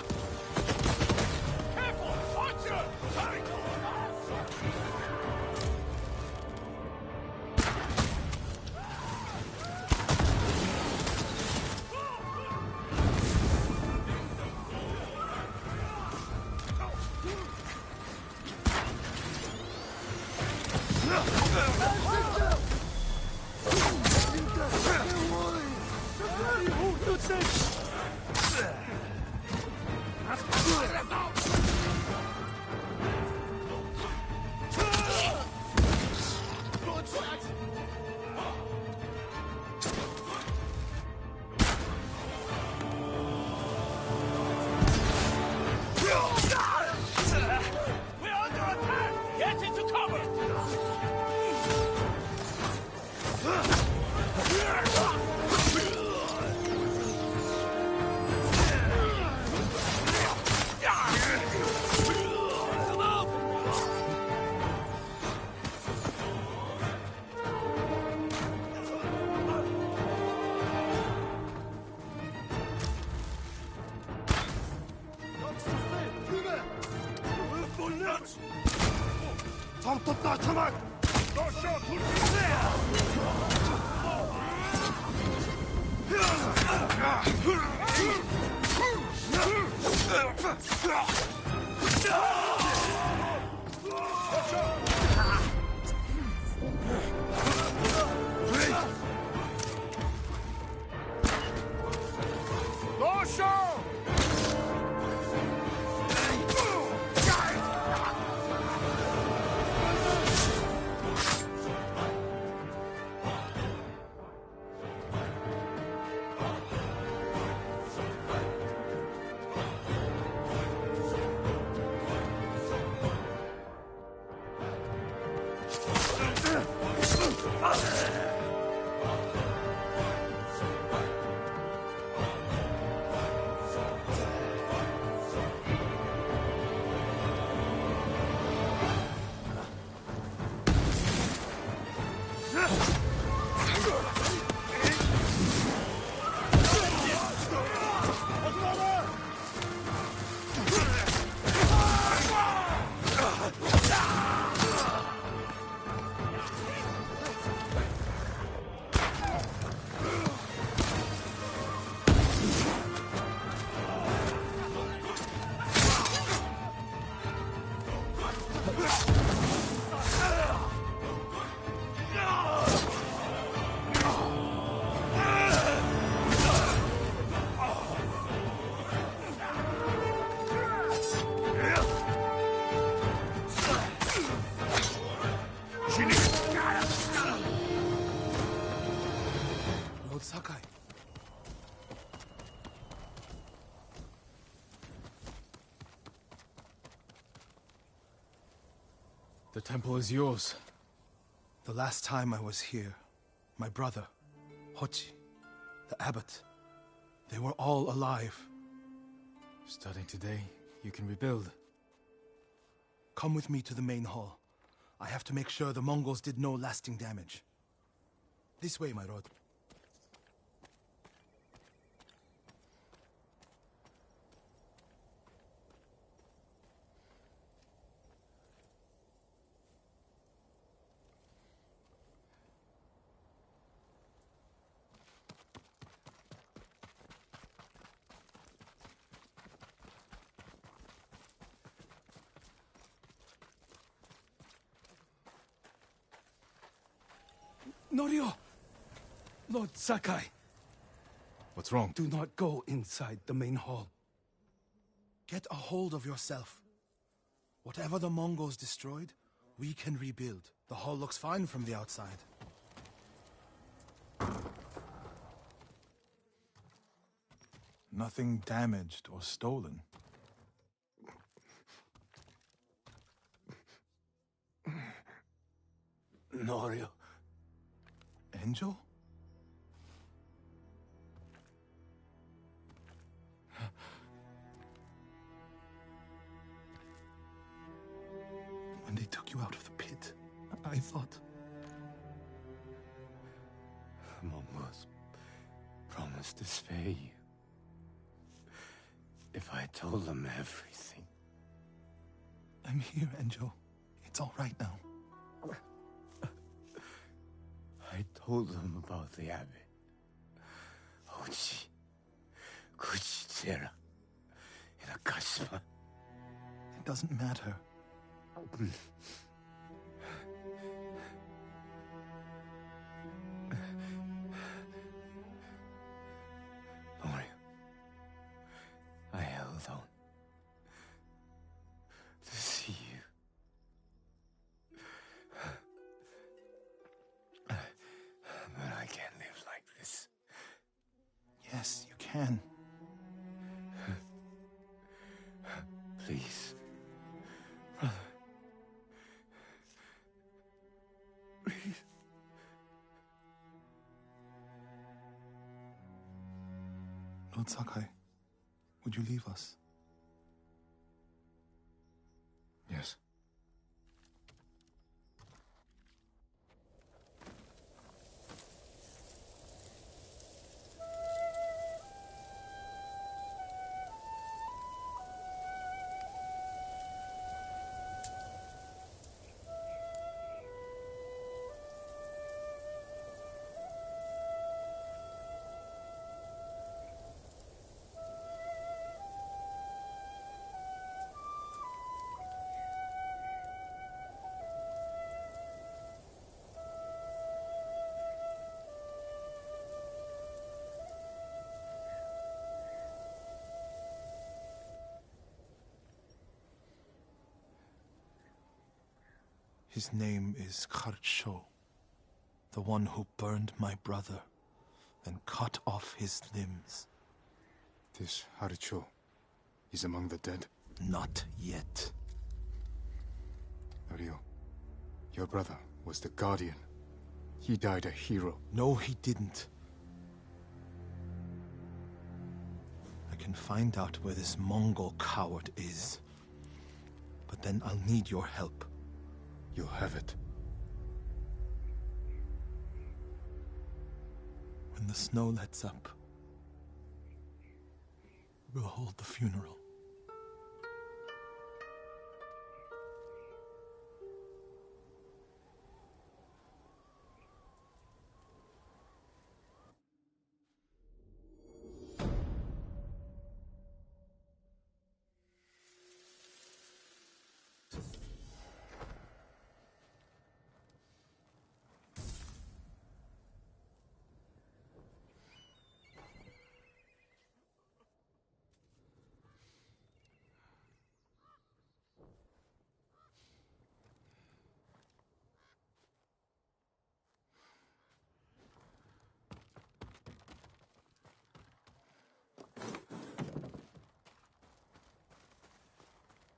The temple is yours. The last time I was here, my brother, Hochi, the abbot, they were all alive. Starting today, you can rebuild. Come with me to the main hall. I have to make sure the Mongols did no lasting damage. This way, my lord. Norio! Lord Sakai! What's wrong? Do not go inside the main hall. Get a hold of yourself. Whatever the Mongols destroyed, we can rebuild. The hall looks fine from the outside. Nothing damaged or stolen. Norio. Angel? When they took you out of the pit, I thought... Mongols promised to spare you. If I told them everything. I'm here, Angel. It's all right now. I told them about the abbot. Ochi, Kuchitsera, in Akashima. It doesn't matter. Norio, I held on to see you. But I can't live like this. Yes, you can. Please, brother. Please. Lord Sakai, would you leave us? Yes. His name is Kharcho, the one who burned my brother and cut off his limbs. This Haricho is among the dead? Not yet. Norio, your brother was the Guardian. He died a hero. No, he didn't. I can find out where this Mongol coward is. But then I'll need your help. You'll have it. When the snow lets up, we'll hold the funeral.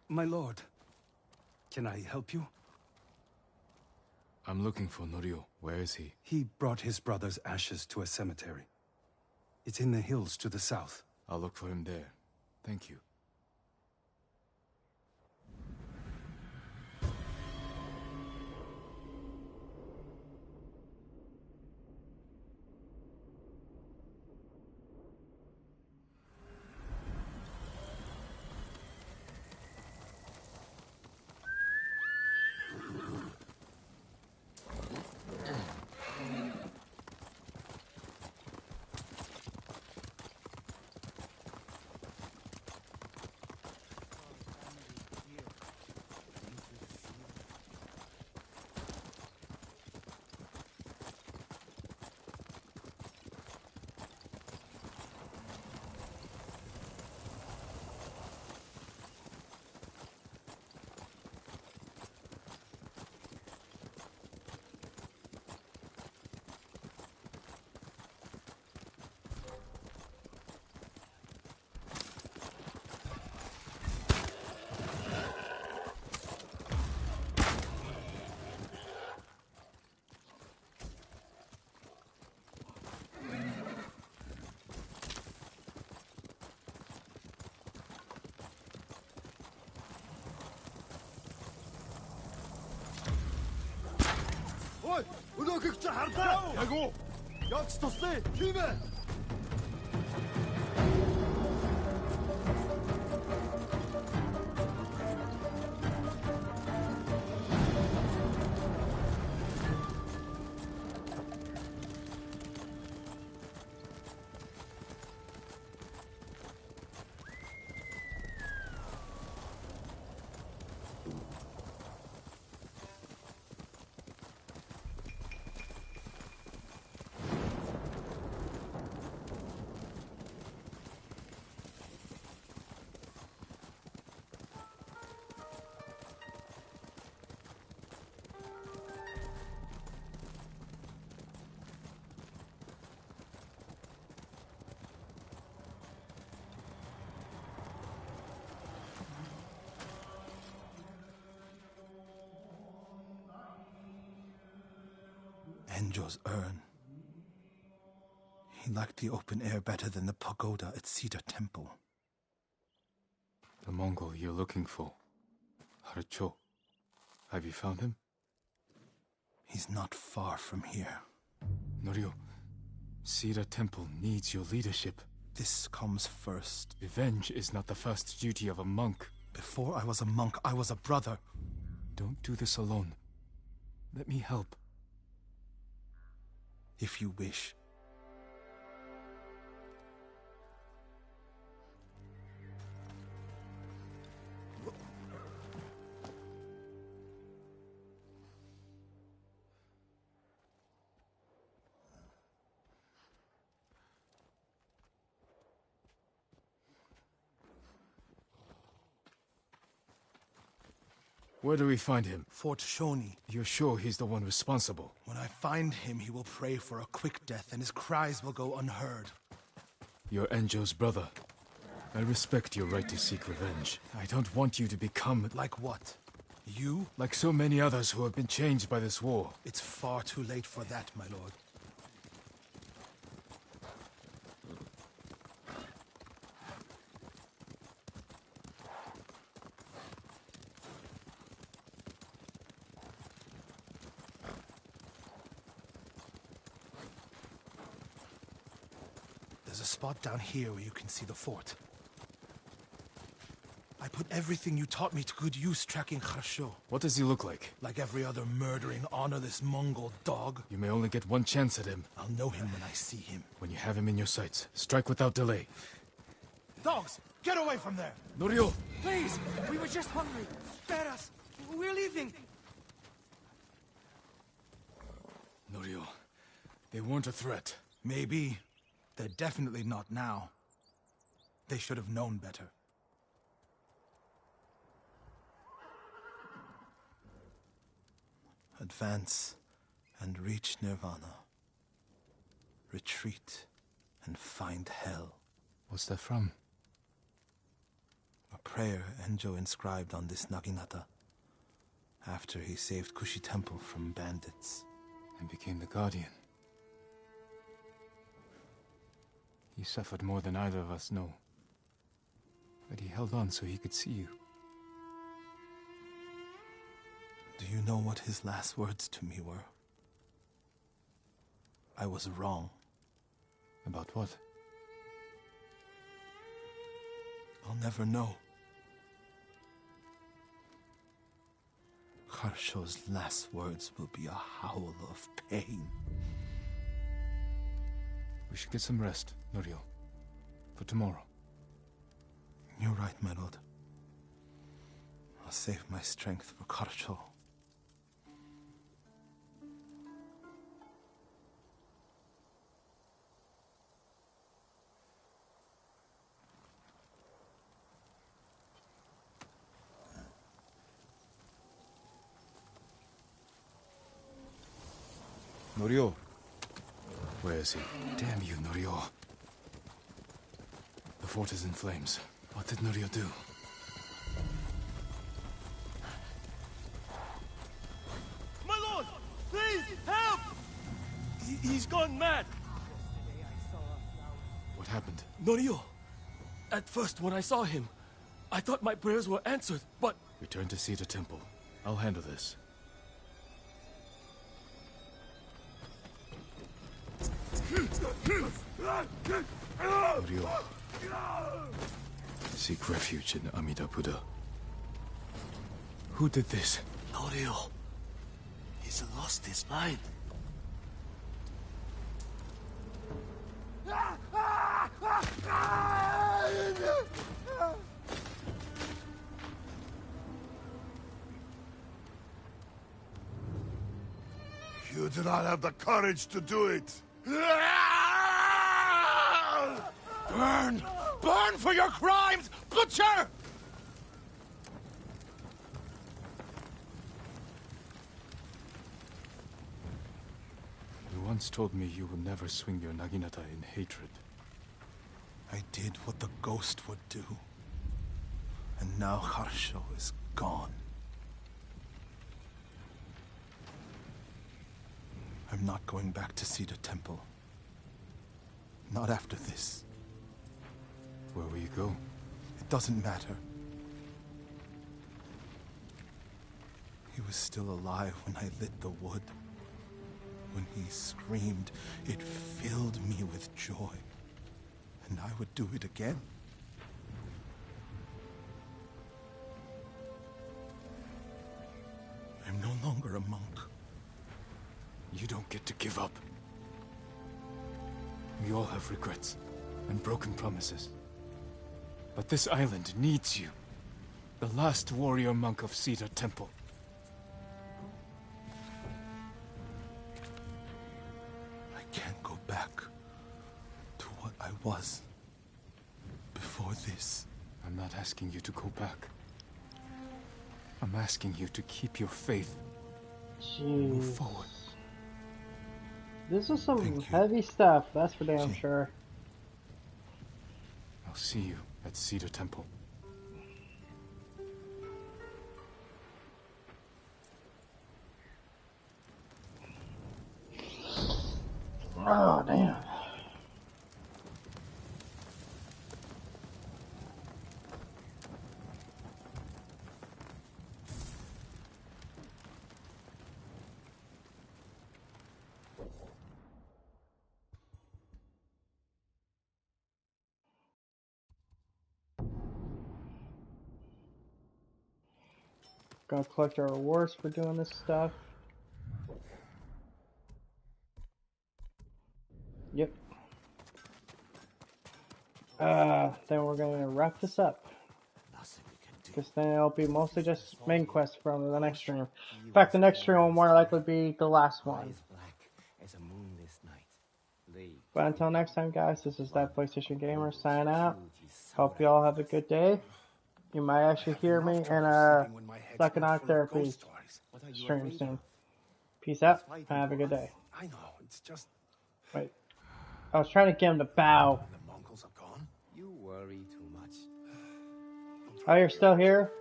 My lord, can I help you? I'm looking for Norio. Where is he? He brought his brother's ashes to a cemetery. It's in the hills to the south. I'll look for him there. Thank you. Ой, өнөөгч хардаа. Яг уу. Явц туслая. Тийм ээ. Enjo's urn. He liked the open air better than the pagoda at Cedar Temple. The Mongol you're looking for. Harcho. Have you found him? He's not far from here. Norio, Cedar Temple needs your leadership. This comes first. Revenge is not the first duty of a monk. Before I was a monk, I was a brother. Don't do this alone. Let me help. If you wish. Where do we find him? Fort Shoni. You're sure he's the one responsible? When I find him, he will pray for a quick death, and his cries will go unheard. You're Enjo's brother. I respect your right to seek revenge. I don't want you to become... Like what? You? Like so many others who have been changed by this war. It's far too late for that, my lord. There's a spot down here where you can see the fort. I put everything you taught me to good use tracking Kharsho. What does he look like? Like every other murdering, honorless Mongol dog. You may only get one chance at him. I'll know him when I see him. When you have him in your sights, strike without delay. Dogs, get away from there! Norio! Please! We were just hungry! Spare us! We're leaving! Norio, they weren't a threat. Maybe. They're definitely not now. They should have known better. Advance and reach Nirvana. Retreat and find hell. What's that from? A prayer Enjo inscribed on this Naginata after he saved Kushi Temple from bandits. And became the Guardian. He suffered more than either of us know. But he held on so he could see you. Do you know what his last words to me were? I was wrong. About what? I'll never know. Kharsho's last words will be a howl of pain. We should get some rest, Norio. For tomorrow. You're right, my lord. I'll save my strength for Kharsho. Norio. Where is he? Damn you, Norio. The fort is in flames. What did Norio do? My lord! Please, help! He's gone mad! What happened? Norio! At first, when I saw him, I thought my prayers were answered, but... Return to Cedar Temple. I'll handle this. Ryo, seek refuge in Amida Buddha. Who did this? Norio. He's lost his mind. You do not have the courage to do it. Burn! Burn for your crimes, butcher! You once told me you would never swing your naginata in hatred. I did what the ghost would do. And now Harsho is gone. I'm not going back to Cedar Temple. Not after this. Where will you go? It doesn't matter. He was still alive when I lit the wood. When he screamed, it filled me with joy. And I would do it again. I'm no longer a monk. You don't get to give up. We all have regrets and broken promises. But this island needs you. The last warrior monk of Cedar Temple. I can't go back to what I was before this. I'm not asking you to go back. I'm asking you to keep your faith. Jeez. Move forward. This is some heavy stuff, that's for damn sure. I'll see you at Cedar Temple. Oh, damn. Gonna collect our rewards for doing this stuff. Yep. Then we're gonna wrap this up. Because then it'll be mostly just main quests from the next stream. In fact, the next stream will more likely be the last one. But until next time, guys, this is that PlayStation Gamer signing out. Hope you all have a good day. You might actually hear me in a Psychonaut Therapy stream soon. Peace out, and have a good day. I know, it's just... Wait. I was trying to get him to bow. The Mongols are gone? You worry too much. Oh, you're still here?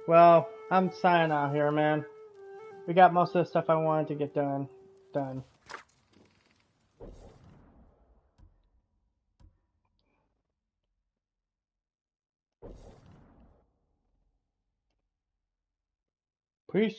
Well, I'm signing out here, man. We got most of the stuff I wanted to get done. Peace.